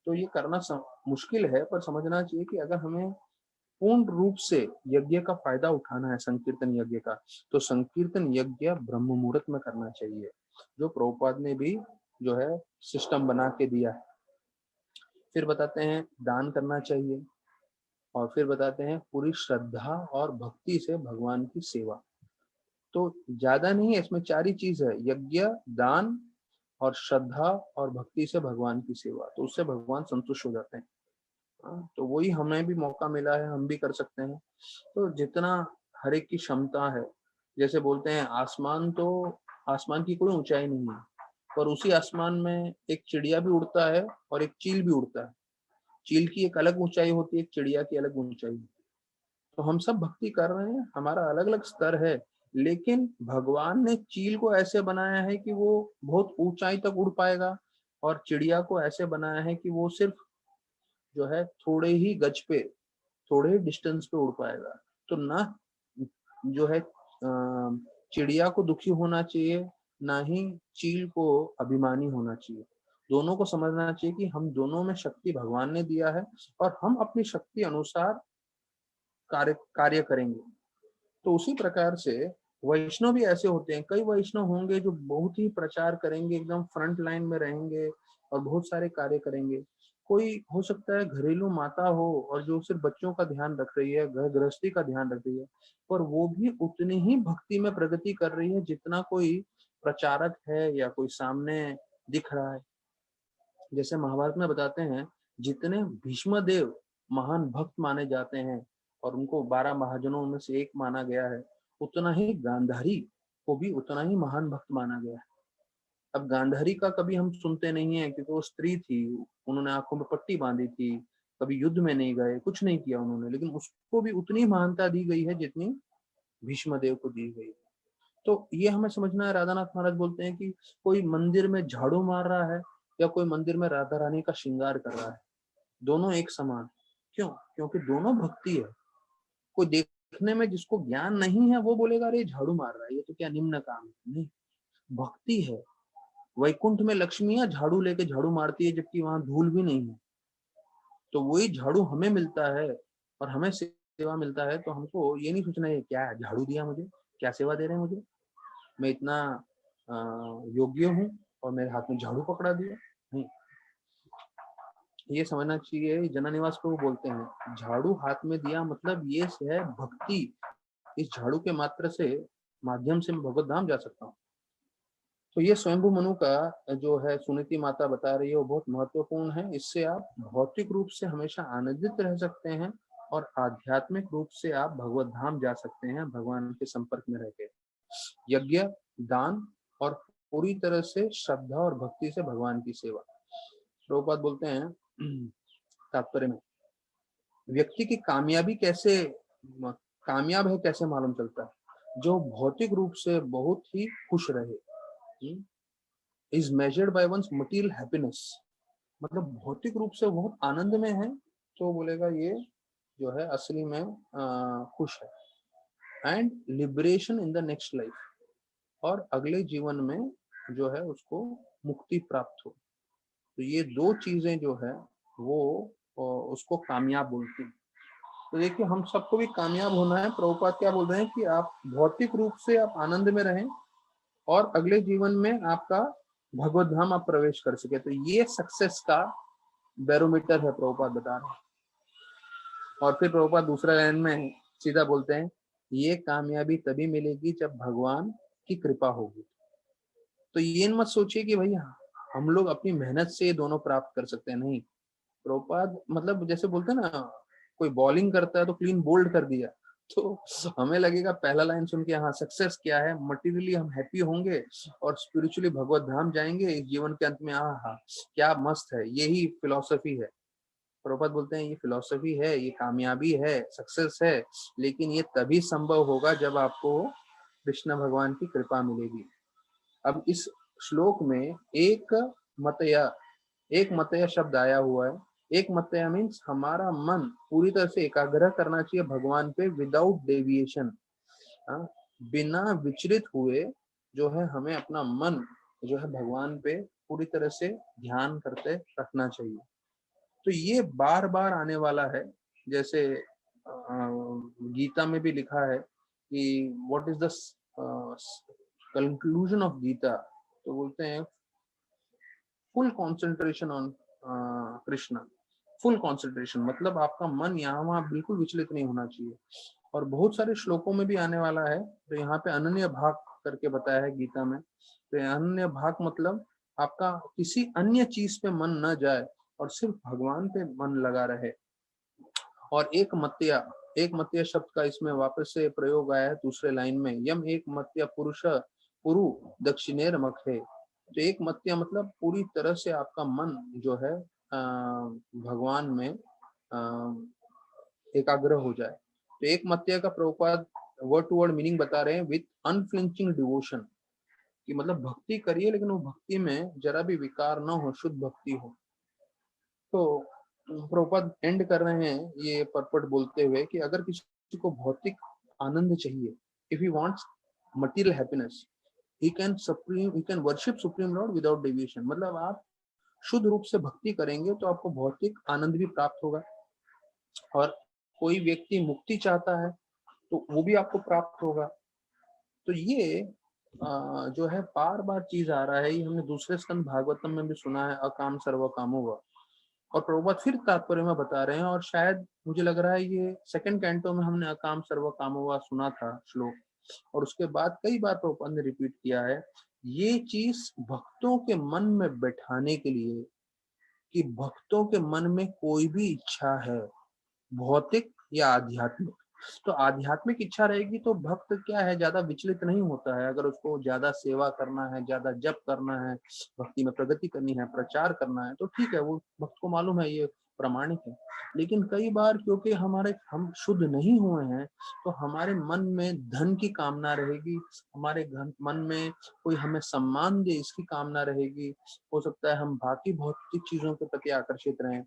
तो ये करना मुश्किल है, पर समझना चाहिए कि अगर हमें पूर्ण रूप से यज्ञ का फायदा उठाना है, संकीर्तन यज्ञ का, तो संकीर्तन यज्ञ ब्रह्म मुहूर्त में करना चाहिए, जो प्रभुपाद ने भी जो है सिस्टम बना के दिया है। फिर बताते हैं दान करना चाहिए, और फिर बताते हैं पूरी श्रद्धा और भक्ति से भगवान की सेवा। तो ज्यादा नहीं है, इसमें 4 ही चीज है, यज्ञ, दान और श्रद्धा और भक्ति से भगवान की सेवा, तो उससे भगवान संतुष्ट हो जाते हैं। तो वही हमें भी मौका मिला है, हम भी कर सकते हैं। तो जितना हर एक की क्षमता है, जैसे बोलते हैं आसमान, तो आसमान की कोई ऊंचाई नहीं है, पर उसी आसमान में एक चिड़िया भी उड़ता है और एक चील भी उड़ता है। चील की एक अलग ऊंचाई होती है, एक चिड़िया की अलग ऊंचाई। तो हम सब भक्ति कर रहे हैं, हमारा अलग अलग स्तर है, लेकिन भगवान ने चील को ऐसे बनाया है कि वो बहुत ऊंचाई तक उड़ पाएगा, और चिड़िया को ऐसे बनाया है कि वो सिर्फ जो है थोड़े ही गज पे, थोड़े ही डिस्टेंस पे उड़ पाएगा। तो ना जो है चिड़िया को दुखी होना चाहिए, ना ही चील को अभिमानी होना चाहिए। दोनों को समझना चाहिए कि हम दोनों में शक्ति भगवान ने दिया है, और हम अपनी शक्ति अनुसार कार्य करेंगे। तो उसी प्रकार से वैष्णव भी ऐसे होते हैं, कई वैष्णव होंगे जो बहुत ही प्रचार करेंगे, एकदम फ्रंट लाइन में रहेंगे और बहुत सारे कार्य करेंगे। कोई हो सकता है घरेलू माता हो और जो सिर्फ बच्चों का ध्यान रख रही है, घर गृहस्थी का ध्यान रख रही है, पर वो भी उतनी ही भक्ति में प्रगति कर रही है जितना कोई प्रचारक है या कोई सामने दिख रहा है। जैसे महाभारत में बताते हैं, जितने भीष्म देव महान भक्त माने जाते हैं और उनको 12 महाजनों में से एक माना गया है, उतना ही गांधारी को भी उतना ही महान भक्त माना गया है। अब गांधारी का कभी हम सुनते नहीं है, क्योंकि वो स्त्री थी, उन्होंने आंखों में पट्टी बांधी थी, कभी युद्ध में नहीं गए, कुछ नहीं किया उन्होंने, लेकिन उसको भी उतनी महानता दी गई है जितनी भीष्म देव को दी गई। तो ये हमें समझना है। राधानाथ महाराज बोलते हैं कि कोई मंदिर में झाड़ू मार रहा है या कोई मंदिर में राधा रानी का श्रृंगार कर रहा है, दोनों एक समान। क्यों? क्योंकि दोनों भक्ति है। कोई देखने में जिसको ज्ञान नहीं है वो बोलेगा अरे झाड़ू मार रहा है, ये तो क्या निम्न काम है। नहीं, भक्ति है। वैकुंठ में लक्ष्मियां झाड़ू लेके झाड़ू मारती है जबकि वहां धूल भी नहीं है। तो वही झाड़ू हमें मिलता है और हमें सेवा मिलता है, तो हमको ये नहीं सोचना है क्या झाड़ू दिया मुझे, क्या सेवा दे रहे हैं मुझे, मैं इतना योग्य हूँ और मेरे हाथ में झाड़ू पकड़ा दिया। नहीं, ये समझना चाहिए। जना निवास को वो बोलते हैं झाड़ू हाथ में दिया मतलब ये है भक्ति, इस झाड़ू के मात्र से माध्यम से मैं भगवत धाम जा सकता हूँ। तो ये स्वयंभू मनु का जो है सुनीति माता बता रही है वो बहुत महत्वपूर्ण है। इससे आप भौतिक रूप से हमेशा आनंदित रह सकते हैं और आध्यात्मिक रूप से आप भगवत धाम जा सकते हैं, भगवान के संपर्क में रह के। यज्ञ, दान और पूरी तरह से श्रद्धा और भक्ति से भगवान की सेवा। प्रभुपाद बोलते हैं तात्पर्य में, व्यक्ति की कामयाबी कैसे कामयाब है कैसे मालूम चलता है? जो भौतिक रूप से बहुत ही खुश रहे, is measured by one's material happiness. मतलब भौतिक रूप से बहुत आनंद में है तो बोलेगा ये जो है असली में खुश है। And liberation in the next life, और अगले जीवन में जो है उसको मुक्ति प्राप्त हो। तो ये 2 चीजें जो है वो उसको कामयाब बोलती हैं। तो देखिए हम सबको भी कामयाब होना है। प्रभुपाद क्या बोल रहे हैं कि आप भौतिक रूप से आप आनंद में रहें और अगले जीवन में आपका भगवत धाम आप प्रवेश कर सके। तो ये सक्सेस का बैरोमीटर है, प्रभुपाद बता रहे हैं। और फिर प्रभुपाद दूसरा लाइन में सीधा बोलते हैं, ये कामयाबी तभी मिलेगी जब भगवान की कृपा होगी। तो ये मत सोचिए कि भाई हम लोग अपनी मेहनत से ये दोनों प्राप्त कर सकते हैं, नहीं। प्रभुपाद मतलब जैसे बोलते हैं ना, कोई बॉलिंग करता है तो क्लीन बोल्ड कर दिया, तो हमें लगेगा पहला लाइन सुन के हाँ सक्सेस क्या है, मटेरियली हम हैप्पी होंगे और स्पिरिचुअली भगवत धाम जाएंगे इस जीवन के अंत में। हाँ क्या मस्त है, यही फिलॉसफी है। प्रभुपाद बोलते हैं ये फिलॉसफी है, ये कामयाबी है, सक्सेस है, लेकिन ये तभी संभव होगा जब आपको कृष्ण भगवान की कृपा मिलेगी। अब इस श्लोक में एक मतया शब्द आया हुआ है। एक मतया मीन्स हमारा मन पूरी तरह से एकाग्र करना चाहिए भगवान पे विदाउट डेविएशन, बिना विचलित हुए जो है हमें अपना मन जो है भगवान पे पूरी तरह से ध्यान करते रखना चाहिए। तो ये बार बार आने वाला है, जैसे गीता में भी लिखा है कि what is the conclusion of Gita, तो बोलते हैं full concentration on Krishna. Full concentration मतलब आपका मन यहाँ वहां बिल्कुल विचलित नहीं होना चाहिए। और बहुत सारे श्लोकों में भी आने वाला है, तो यहाँ पे अनन्य भाग करके बताया है गीता में। तो अनन्य भाग मतलब आपका किसी अन्य चीज पे मन न जाए और सिर्फ भगवान पे मन लगा रहे। और एक मत्या शब्द का इसमें वापस से प्रयोग आया है दूसरे लाइन में, यम एक मत्या पुरुष पुरु दक्षिणेर मखे। तो एक मत्या मतलब पूरी तरह से आपका मन जो है भगवान में एकाग्र हो जाए। तो एक मत्या का Prabhupada word to word meaning बता रहे हैं, विथ अनफ्लिंचिंग डिवोशन, कि मतलब भक्ति करिए लेकिन वो भक्ति में जरा भी विकार न हो, शुद्ध भक्ति हो। तो प्रभुपाद एंड कर रहे हैं ये परपट बोलते हुए कि अगर किसी को भौतिक आनंद चाहिए, if he wants material happiness, he can worship supreme Lord without deviation. मतलब आप शुद्ध रूप से भक्ति करेंगे तो आपको भौतिक आनंद भी प्राप्त होगा। और कोई व्यक्ति मुक्ति चाहता है तो वो भी आपको प्राप्त होगा। तो ये जो है बार बार चीज आ रहा है, ये हमने दूसरे स्कंद भागवतम में भी सुना है, अकाम सर्व कामो वा। और प्रभुपाद फिर तात्पर्य में बता रहे हैं, और शायद मुझे लग रहा है ये सेकंड कैंटो में हमने अकाम सर्व कामो वा सुना था श्लोक, और उसके बाद कई बार प्रभुपाद ने रिपीट किया है। ये चीज भक्तों के मन में बैठाने के लिए, कि भक्तों के मन में कोई भी इच्छा है, भौतिक या आध्यात्मिक, तो आध्यात्मिक इच्छा रहेगी तो भक्त क्या है, ज्यादा विचलित नहीं होता है। अगर उसको ज्यादा सेवा करना है, ज्यादा जप करना है, भक्ति में प्रगति करनी है, प्रचार करना है, तो ठीक है, वो भक्त को मालूम है, ये प्रामाणिक है। लेकिन कई बार क्योंकि हम शुद्ध नहीं हुए हैं, तो हमारे मन में धन की कामना रहेगी, हमारे मन में कोई हमें सम्मान दे इसकी कामना रहेगी। हो सकता है हम बाकी भौतिक चीजों के प्रति आकर्षित रहें।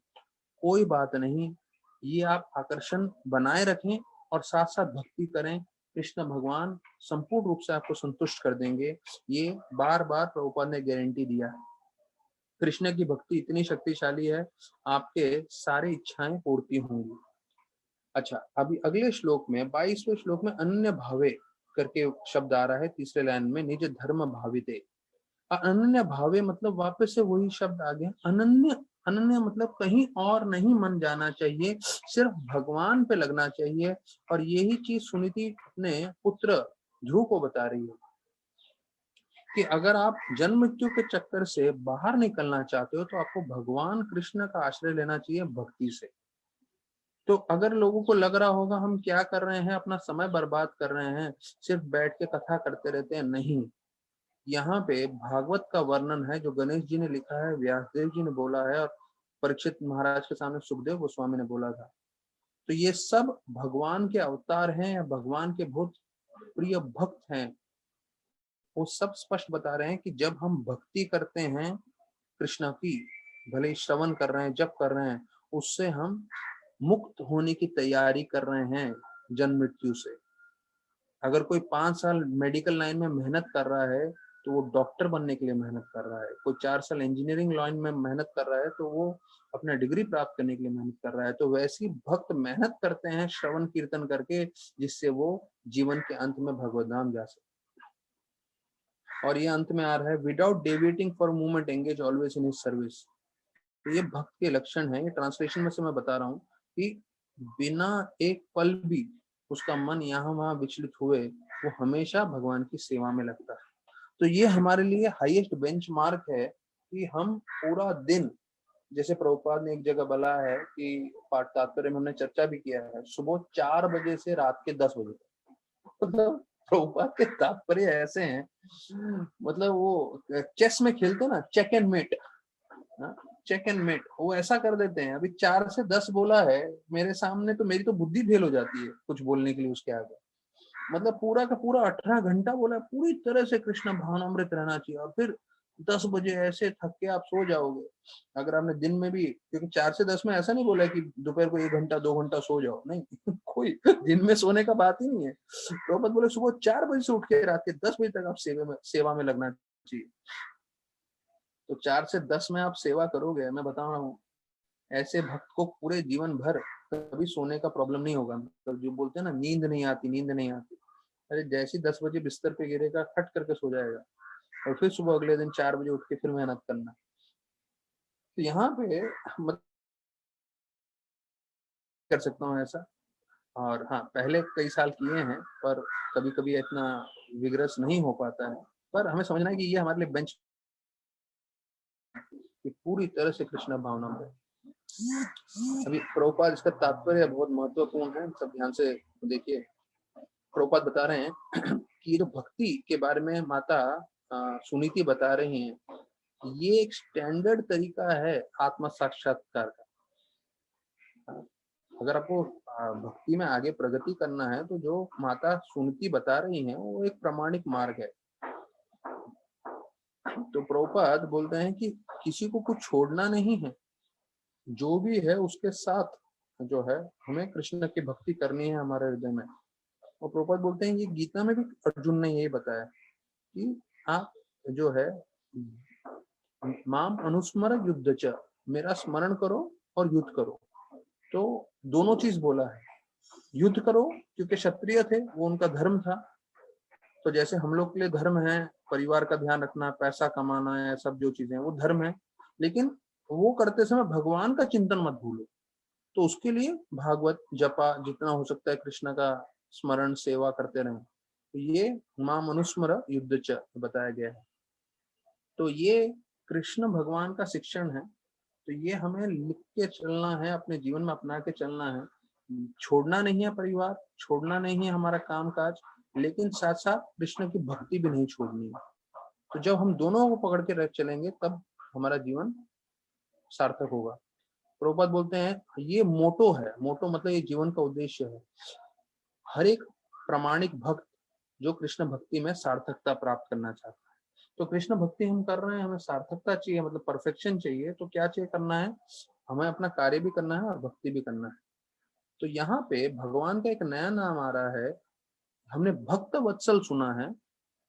कोई बात नहीं, ये आप आकर्षण बनाए रखें और साथ साथ भक्ति करें, कृष्ण भगवान संपूर्ण रूप से आपको संतुष्ट कर देंगे। ये बार बार प्रभुपाद ने गारंटी दिया है। कृष्ण की भक्ति इतनी शक्तिशाली है, आपके सारे इच्छाएं पूर्ति होंगी। अच्छा, अभी अगले श्लोक में 22वें श्लोक में अनन्य भावे करके शब्द आ रहा है तीसरे लाइन में, निज धर्म भाविते। अनन्य भावे मतलब वापस से वही शब्द आ गया, अनन्य। अनन्य मतलब कहीं और नहीं मन जाना चाहिए, सिर्फ भगवान पे लगना चाहिए। और यही चीज सुनीति अपने पुत्र ध्रुव को बता रही है कि अगर आप जन्म मृत्यु के चक्कर से बाहर निकलना चाहते हो तो आपको भगवान कृष्ण का आश्रय लेना चाहिए भक्ति से। तो अगर लोगों को लग रहा होगा हम क्या कर रहे हैं, अपना समय बर्बाद कर रहे हैं, सिर्फ बैठ के कथा करते रहते हैं, नहीं। यहाँ पे भागवत का वर्णन है जो गणेश जी ने लिखा है, व्यासदेव जी ने बोला है, और परीक्षित महाराज के सामने सुखदेव गोस्वामी ने बोला था। तो ये सब भगवान के अवतार हैं, या भगवान के बहुत प्रिय भक्त हैं। वो सब स्पष्ट बता रहे हैं कि जब हम भक्ति करते हैं कृष्ण की, भले श्रवण कर रहे हैं, जप कर रहे हैं, उससे हम मुक्त होने की तैयारी कर रहे हैं जन्म मृत्यु से। अगर कोई 5 साल मेडिकल लाइन में मेहनत कर रहा है तो वो डॉक्टर बनने के लिए मेहनत कर रहा है। कोई 4 साल इंजीनियरिंग लाइन में मेहनत कर रहा है तो वो अपना डिग्री प्राप्त करने के लिए मेहनत कर रहा है। तो वैसे ही भक्त मेहनत करते हैं श्रवण कीर्तन करके, जिससे वो जीवन के अंत में भगवत धाम जा सके। और ये अंत में आ रहा है, without deviating for movement engage always in his service. तो ये भक्त के लक्षण है। ये ट्रांसलेशन में से मैं बता रहा हूँ कि बिना एक पल भी उसका मन यहाँ वहां विचलित हुए, वो हमेशा भगवान की सेवा में लगता है। तो ये हमारे लिए हाईएस्ट बेंचमार्क है कि हम पूरा दिन, जैसे प्रभुपाद ने एक जगह बोला है कि पाठ तात्पर्य में हमने चर्चा भी किया है, सुबह 4 बजे से रात के 10 बजे तक। मतलब प्रभुपाद के तात्पर्य ऐसे हैं, मतलब वो चेस में खेलते ना, check and mate, check and mate, वो ऐसा कर देते हैं। अभी 4 से 10 बोला है मेरे सामने, तो मेरी तो बुद्धि फेल हो जाती है कुछ बोलने के लिए उसके आगे। मतलब पूरा का पूरा 18 घंटा बोला, पूरी तरह से कृष्ण भावनामृत रहना चाहिए। और फिर 10 बजे ऐसे थक के आप सो जाओगे। अगर आपने दिन में भी, क्योंकि 4 से 10 में ऐसा नहीं बोला है कि दोपहर को 1 घंटा 2 घंटा सो जाओ, नहीं कोई दिन में सोने का बात ही नहीं है। प्रभुपाद बोले सुबह 4 बजे से उठ के रात के 10 बजे तक आप सेवा में लगना चाहिए। तो 4 से 10 में आप सेवा करोगे, मैं बता रहा हूँ, ऐसे भक्त को पूरे जीवन भर कभी सोने का प्रॉब्लम नहीं होगा। मतलब जो बोलते हैं ना, नींद नहीं आती, नींद नहीं आती, अरे जैसे 10 बजे बिस्तर पे गिरेगा, खट करके सो जाएगा, और फिर सुबह अगले दिन 4 बजे उठ के फिर मेहनत करना। तो यहाँ पे मत कर सकता हूँ ऐसा। और हाँ, पहले कई साल किए हैं, पर कभी कभी इतना विग्रस नहीं हो पाता है। पर हमें समझना है कि ये हमारे लिए बेंच कि पूरी तरह से कृष्ण भावना में। अभी प्रभुपाद, इसका तात्पर्य बहुत महत्वपूर्ण है, सब ध्यान से देखिए। प्रभुपाद बता रहे हैं कि ये जो भक्ति के बारे में माता सुनीति बता रही हैं, ये एक स्टैंडर्ड तरीका है आत्म साक्षात्कार का। अगर आपको भक्ति में आगे प्रगति करना है, तो जो माता सुनीति बता रही हैं वो एक प्रामाणिक मार्ग है। तो प्रभुपाद बोलते हैं कि किसी को कुछ छोड़ना नहीं है, जो भी है उसके साथ जो है हमें कृष्ण की भक्ति करनी है हमारे हृदय में। और प्रभुपाद बोलते हैं, ये गीता में भी अर्जुन ने यही बताया कि आप जो है माम अनुस्मर युद्ध च, मेरा स्मरण करो और युद्ध करो। तो दोनों चीज बोला है। युद्ध करो क्योंकि क्षत्रिय थे, वो उनका धर्म था। तो जैसे हम लोग के लिए धर्म है परिवार का ध्यान रखना, पैसा कमाना है, सब जो चीजें वो धर्म है, लेकिन वो करते समय भगवान का चिंतन मत भूलो। तो उसके लिए भागवत जपा, जितना हो सकता है कृष्ण का स्मरण सेवा करते रहें। तो ये मां मनुस्मर युद्ध च बताया गया है। तो ये कृष्ण भगवान का शिक्षण है। तो ये हमें लिख के चलना है, अपने जीवन में अपना के चलना है। छोड़ना नहीं है परिवार, छोड़ना नहीं है हमारा काम काज, लेकिन साथ साथ कृष्ण की भक्ति भी नहीं छोड़नी है। तो जब हम दोनों को पकड़ के चलेंगे, तब हमारा जीवन सार्थक होगा। प्रभुपाद बोलते हैं ये मोटो है, मोटो मतलब ये जीवन का उद्देश्य है। हर एक प्रामाणिक भक्त जो कृष्ण भक्ति में सार्थकता प्राप्त करना चाहता है, तो कृष्ण भक्ति हम कर रहे हैं, हमें सार्थकता चाहिए, मतलब परफेक्शन चाहिए, तो क्या चाहिए करना है, हमें अपना कार्य भी करना है और भक्ति भी करना है। तो यहाँ पे भगवान का एक नया नाम आ रहा है। हमने भक्त वत्सल सुना है,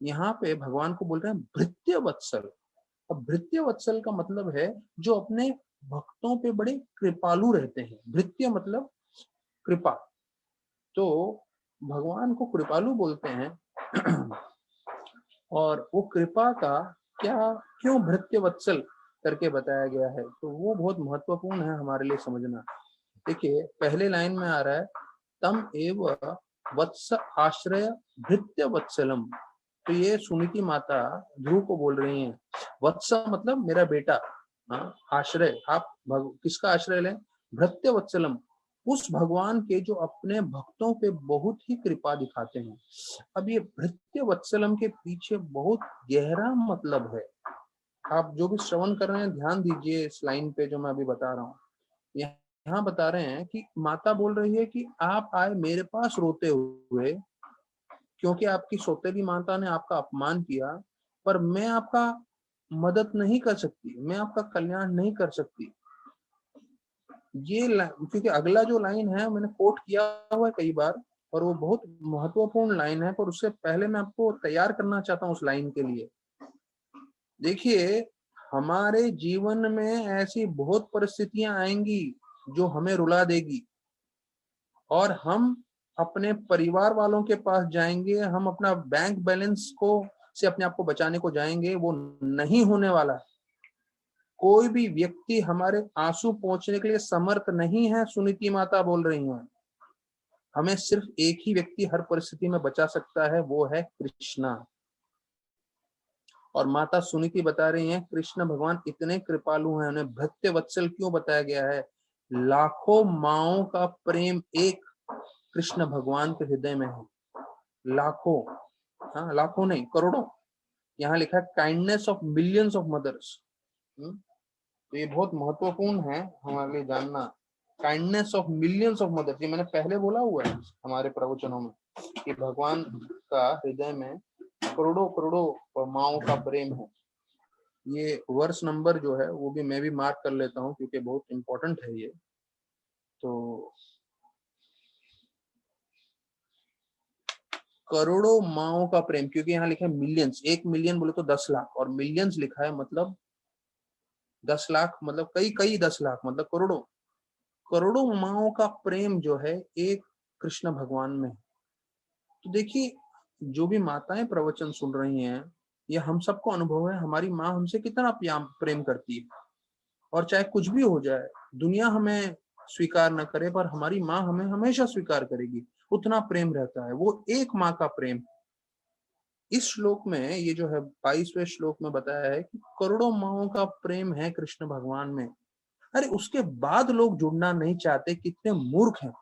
यहाँ पे भगवान को बोल रहे हैं भृत्य वत्सल। अब भृत्य वत्सल का मतलब है जो अपने भक्तों पे बड़े कृपालु रहते हैं। भृत्य मतलब कृपा, तो भगवान को कृपालु बोलते हैं। और वो कृपा का क्या, क्यों भृत्य वत्सल करके बताया गया है, तो वो बहुत महत्वपूर्ण है हमारे लिए समझना। देखिए पहले लाइन में आ रहा है, तम एव वत्स आश्रय भृत्य वत्सलम। तो ये सुनीति माता ध्रुव को बोल रही हैं। वत्स मतलब मेरा बेटा, आश्रय आप किसका आश्रय लें, भृत्य वत्सलम, उस भगवान के जो अपने भक्तों पे बहुत ही कृपा दिखाते हैं। अब ये भृत्य वत्सलम के पीछे बहुत गहरा मतलब है। आप जो भी श्रवण कर रहे हैं ध्यान दीजिए इस लाइन पे जो मैं अभी बता रहा हूँ। यहाँ बता रहे हैं कि माता बोल रही है कि आप आए मेरे पास रोते हुए, क्योंकि आपकी सौतेली माता ने आपका अपमान किया, पर मैं आपका मदद नहीं कर सकती, मैं आपका कल्याण नहीं कर सकती। ये क्योंकि अगला जो लाइन है मैंने कोट किया हुआ है कई बार, और वो बहुत महत्वपूर्ण लाइन है, पर उससे पहले मैं आपको तैयार करना चाहता हूँ उस लाइन के लिए। देखिए हमारे जीवन में ऐसी बहुत परिस्थितियां आएंगी जो हमें रुला देगी, और हम अपने परिवार वालों के पास जाएंगे, हम अपना बैंक बैलेंस को से अपने आप को बचाने को जाएंगे, वो नहीं होने वाला है। कोई भी व्यक्ति हमारे आंसू पहुंचने के लिए समर्थ नहीं है, सुनीति माता बोल रही हैं। हमें सिर्फ एक ही व्यक्ति हर परिस्थिति में बचा सकता है, वो है कृष्णा। और माता सुनीति बता रही हैं कृष्ण भगवान इतने कृपालु हैं, उन्हें भृत्य वत्सल क्यों बताया गया है। लाखों माओं का प्रेम एक कृष्ण भगवान के हृदय में है, लाखों, हाँ लाखों नहीं करोड़ों। यहाँ लिखा है kindness of millions of mothers. तो ये बहुत महत्वपूर्ण है हमारे लिए जानना। Kindness of millions of mothers, ये मैंने पहले बोला हुआ है हमारे प्रवचनों में कि भगवान का हृदय में करोड़ों करोड़ों माओं का प्रेम है। ये वर्ष नंबर जो है वो भी मैं भी मार्क कर लेता हूँ क्योंकि बहुत इंपॉर्टेंट है ये। तो करोड़ों माओं का प्रेम, क्योंकि यहाँ लिखा है मिलियंस, 1 मिलियन बोले तो 10 लाख, और मिलियंस लिखा है मतलब 10 लाख, मतलब कई कई 10 लाख, मतलब करोड़ों करोड़ों माओं का प्रेम जो है एक कृष्ण भगवान में। तो देखिए, जो भी माताएं प्रवचन सुन रही हैं, ये हम सबको अनुभव है, हमारी माँ हमसे कितना प्रेम करती है। और चाहे कुछ भी हो जाए, दुनिया हमें स्वीकार न करे, पर हमारी माँ हमें हमेशा स्वीकार करेगी, उतना प्रेम रहता है। वो एक माँ का प्रेम। इस श्लोक में ये जो है 22वें श्लोक में बताया है कि करोड़ों माओं का प्रेम है कृष्ण भगवान में। अरे उसके बाद लोग जुड़ना नहीं चाहते, कितने मूर्ख हैं।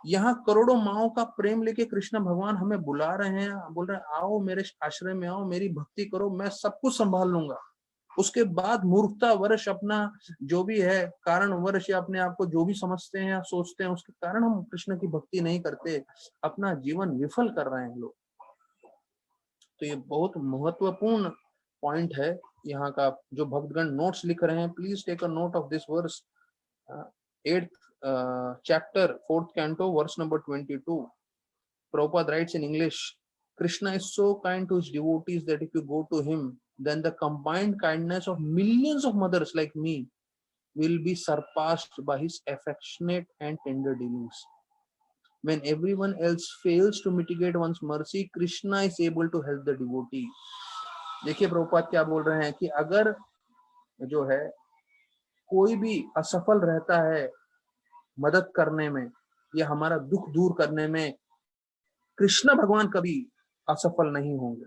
यहाँ करोड़ों माओं का प्रेम लेके कृष्ण भगवान हमें बुला रहे हैं, बोल रहे हैं आओ मेरे आश्रय में, आओ मेरी भक्ति करो, मैं सब कुछ संभाल लूंगा। उसके बाद मूर्खता वर्ष अपना जो भी है कारण वर्ष, या अपने आप को जो भी समझते हैं या सोचते हैं उसके कारण हम कृष्ण की भक्ति नहीं करते, अपना जीवन विफल कर रहे हैं लोग। तो ये बहुत महत्वपूर्ण पॉइंट है यहाँ का। जो भक्तगण नोट्स लिख रहे हैं, please take a note of this verse, 8th chapter 4th canto verse number 22. Prabhupada writes in English, Krishna is so kind to his devotees that if you go to him, then the combined kindness of millions of mothers like me will be surpassed by his affectionate and tender dealings. When everyone else fails to mitigate one's mercy, Krishna is able to help the devotee. देखिए प्रभुपाद क्या बोल रहे हैं कि अगर जो है कोई भी असफल रहता है मदद करने में या हमारा दुख दूर करने में, कृष्ण भगवान कभी असफल नहीं होंगे।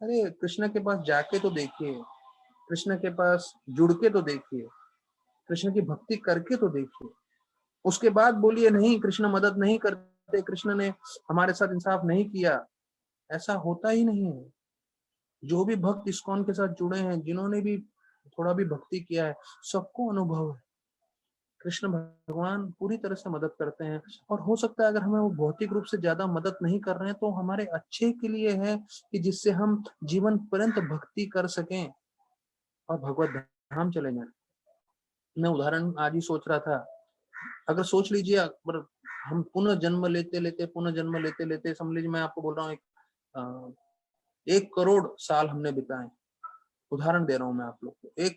अरे कृष्ण के पास जाके तो देखिए, कृष्ण के पास जुड़ के तो देखिए, कृष्ण की भक्ति करके तो देखिए, उसके बाद बोलिए नहीं कृष्ण मदद नहीं करते, कृष्ण ने हमारे साथ इंसाफ नहीं किया। ऐसा होता ही नहीं है। जो भी भक्त इस्कॉन के साथ जुड़े हैं, जिन्होंने भी थोड़ा भी भक्ति किया है, सबको अनुभव है कृष्ण भगवान पूरी तरह से मदद करते हैं। और हो सकता है अगर हमें वो भौतिक रूप से ज्यादा मदद नहीं कर रहे हैं तो हमारे अच्छे के लिए है, कि जिससे हम जीवन पर्यंत भक्ति कर सकें और भगवत धाम चले जाएं। मैं उदाहरण आज ही सोच रहा था, अगर सोच लीजिए अगर हम पुनः जन्म लेते लेते समझ लीजिए, मैं आपको बोल रहा हूँ 1 करोड़ साल हमने बिताए, उदाहरण दे रहा हूँ मैं आप लोग को। 1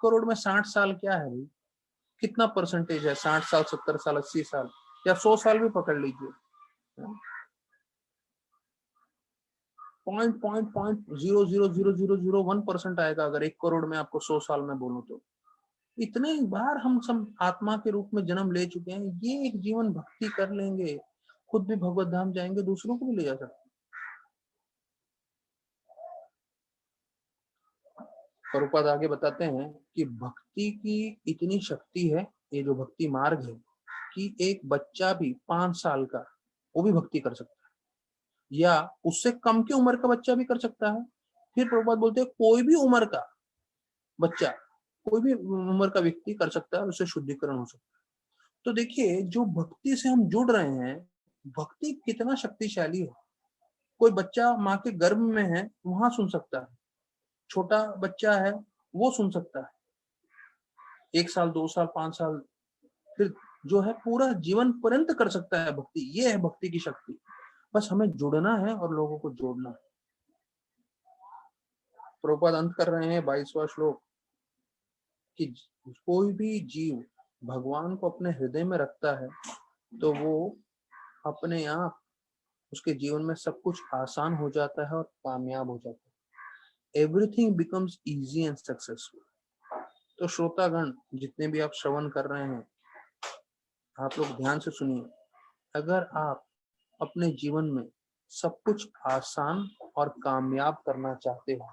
करोड़ में 60 साल क्या है भाई, कितना परसेंटेज है? 60 साल, 70 साल, 80 साल, या 100 साल भी पकड़ लीजिए। पॉइंट 0.00001% आएगा अगर 1 करोड़ में आपको 100 साल में बोलूं तो। इतने बार हम सब आत्मा के रूप में जन्म ले चुके हैं, ये एक जीवन भक्ति कर लेंगे, खुद भी भगवत धाम जाएंगे, दूसरों को भी ले जा सकते। प्रभुपाद आगे बताते हैं कि भक्ति की इतनी शक्ति है, ये जो भक्ति मार्ग है, कि एक बच्चा भी 5 साल का वो भी भक्ति कर सकता है, या उससे कम की उम्र का बच्चा भी कर सकता है। फिर प्रभुपाद बोलते हैं कोई भी उम्र का बच्चा, कोई भी उम्र का व्यक्ति कर सकता है, उससे शुद्धिकरण हो सकता है। तो देखिए जो भक्ति से हम जुड़ रहे हैं, भक्ति कितना शक्तिशाली है। कोई बच्चा माँ के गर्भ में है, वहां सुन सकता है, छोटा बच्चा है वो सुन सकता है, 1 साल 2 साल 5 साल, फिर जो है पूरा जीवन पर्यंत कर सकता है भक्ति। ये है भक्ति की शक्ति। बस हमें जुड़ना है और लोगों को जोड़ना है। प्रभुपाद अंत कर रहे हैं 22वां श्लोक कि कोई भी जीव भगवान को अपने हृदय में रखता है तो वो अपने आप उसके जीवन में सब कुछ आसान हो जाता है और कामयाब हो जाता है। Everything becomes easy and successful. तो श्रोतागण जितने भी आप श्रवण कर रहे हैं, आप लोग ध्यान से सुनिए। अगर आप अपने जीवन में सब कुछ आसान और कामयाब करना चाहते हो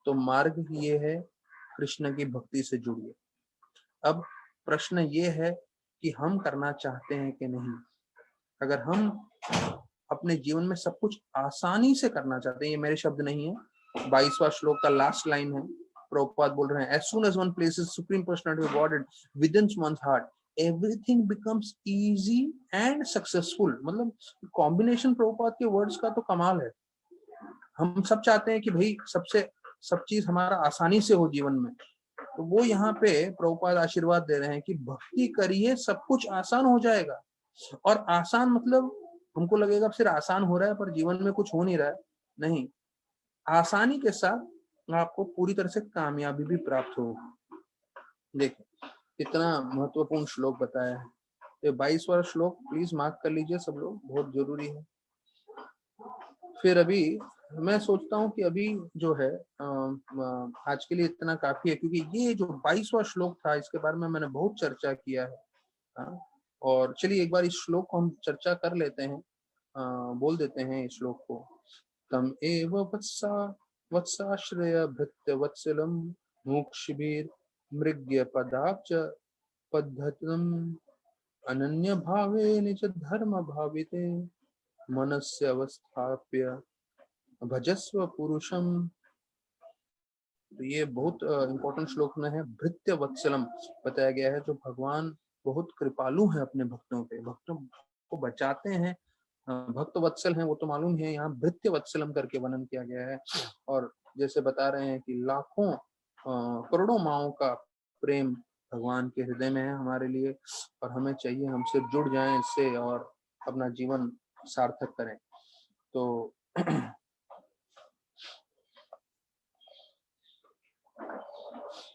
तो मार्ग ये है, कृष्ण की भक्ति से जुड़िए। अब प्रश्न ये है कि हम करना चाहते हैं कि नहीं। अगर हम अपने जीवन में सब कुछ आसानी से करना चाहते हैं, ये मेरे शब्द नहीं है, 22वां श्लोक का लास्ट लाइन है, प्रभुपाद बोल रहे हैं, as soon as one places supreme personality of Godhead within one's heart, everything becomes easy and successful. मतलब कॉम्बिनेशन प्रभुपाद के वर्ड्स का तो कमाल है। हम सब चाहते हैं कि भाई सब चीज हमारा आसानी से हो जीवन में, तो वो यहाँ पे प्रभुपाद आशीर्वाद दे रहे हैं कि भक्ति करिए, सब कुछ आसान हो जाएगा। और आसान मतलब हमको लगेगा सिर्फ आसान हो रहा है पर जीवन में कुछ हो नहीं रहा है, नहीं, आसानी के साथ आपको पूरी तरह से कामयाबी भी प्राप्त हो। देखिए कितना महत्वपूर्ण श्लोक बताया है। ये 22वां श्लोक प्लीज मार्क कर लीजिए सब लोग, बहुत जरूरी है। फिर अभी मैं सोचता हूँ कि अभी जो है आज के लिए इतना काफी है, क्योंकि ये जो 22वां श्लोक था इसके बारे में मैंने बहुत चर्चा किया है। और चलिए एक बार इस श्लोक को हम चर्चा कर लेते हैं, बोल देते हैं इस श्लोक को। तम एव वत्साश्रय भृत्य वत्सलम मोक्षवीर मृग्य पदाब्ज पद्धतम अनन्य भावे निज धर्म भाविते मनस्य अवस्थाप्य भजस्व पुरुषम। तो ये बहुत इंपॉर्टेंट श्लोक में है। भृत्य वत्सलम बताया गया है, जो भगवान बहुत कृपालु है अपने भक्तों पे, भक्तों को बचाते हैं। भक्त वत्सल हैं वो तो मालूम है, यहाँ भृत्य वत्सलम करके वर्णन किया गया है। और जैसे बता रहे हैं कि लाखों करोड़ों माओं का प्रेम भगवान के हृदय में है हमारे लिए, और हमें चाहिए हम सिर्फ जुड़ जाएं इससे और अपना जीवन सार्थक करें। तो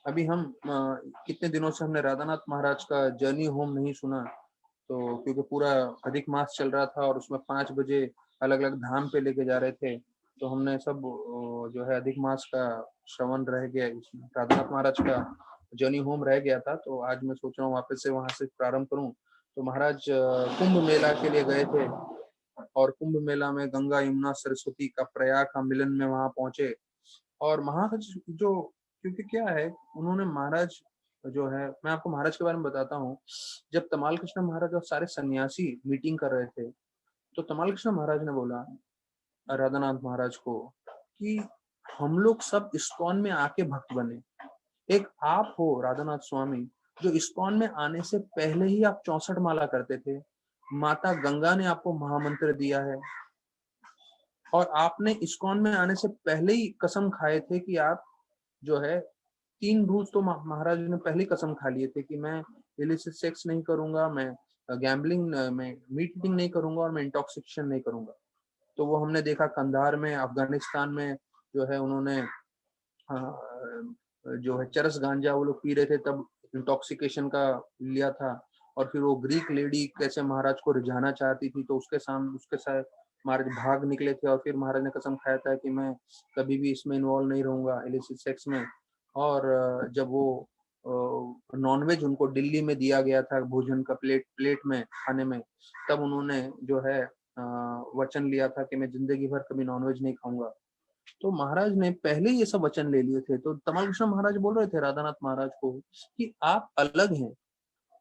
अभी हम कितने दिनों से हमने राधानाथ महाराज का जर्नी होम नहीं सुना, तो क्योंकि पूरा अधिक मास चल रहा था और उसमें 5 बजे अलग अलग धाम पे लेके जा रहे थे, तो हमने सब जो है अधिक मास का श्रवण रह गया, इसमें राधानाथ महाराज का जर्नी होम रह गया था। तो आज मैं सोच रहा हूँ वापस से वहां से प्रारंभ करूं। तो महाराज कुंभ मेला के लिए गए थे, और कुंभ मेला में गंगा यमुना सरस्वती का प्रयाग का मिलन में वहां पहुंचे। और महाराज जो, क्योंकि क्या है, उन्होंने महाराज जो है, मैं आपको महाराज के बारे में बताता हूँ। जब तमाल कृष्ण महाराज और सारे सन्यासी मीटिंग कर रहे थे, तो तमाल कृष्ण महाराज ने बोला राधानाथ महाराज को कि हम लोग सब इस्कॉन में आके भक्त बने। एक आप हो राधानाथ स्वामी, जो इस्कॉन में आने से पहले ही आप 64 माला करते थे, माता गंगा ने आपको महामंत्र दिया है, और आपने इस्कॉन में आने से पहले ही कसम खाए थे कि आप जो है 3 रूल्स तो महाराज ने पहले कसम खा लिए थे कि मैं इलिसिट सेक्स नहीं करूंगा, मैं गैम्बलिंग में मीट ईटिंग नहीं करूंगा, और मैं इंटॉक्सिकेशन नहीं करूंगा। तो वो हमने देखा कंधार में, अफगानिस्तान में जो है उन्होंने जो है चरस गांजा वो लोग पी रहे थे, तब इंटॉक्सिकेशन का लिया था। और फिर वो ग्रीक लेडी कैसे महाराज को रिझाना चाहती थी, तो उसके साथ महाराज भाग निकले थे, और फिर महाराज ने कसम खाया था कि मैं कभी भी इसमें इन्वॉल्व नहीं रहूंगा इलिसिट सेक्स में। और जब वो नॉनवेज उनको दिल्ली में दिया गया था भोजन का प्लेट में खाने में, तब उन्होंने जो है वचन लिया था कि मैं जिंदगी भर कभी नॉनवेज नहीं खाऊंगा। तो महाराज ने पहले ये सब वचन ले लिए थे। तो तमाल कृष्ण महाराज बोल रहे थे राधानाथ महाराज को कि आप अलग हैं,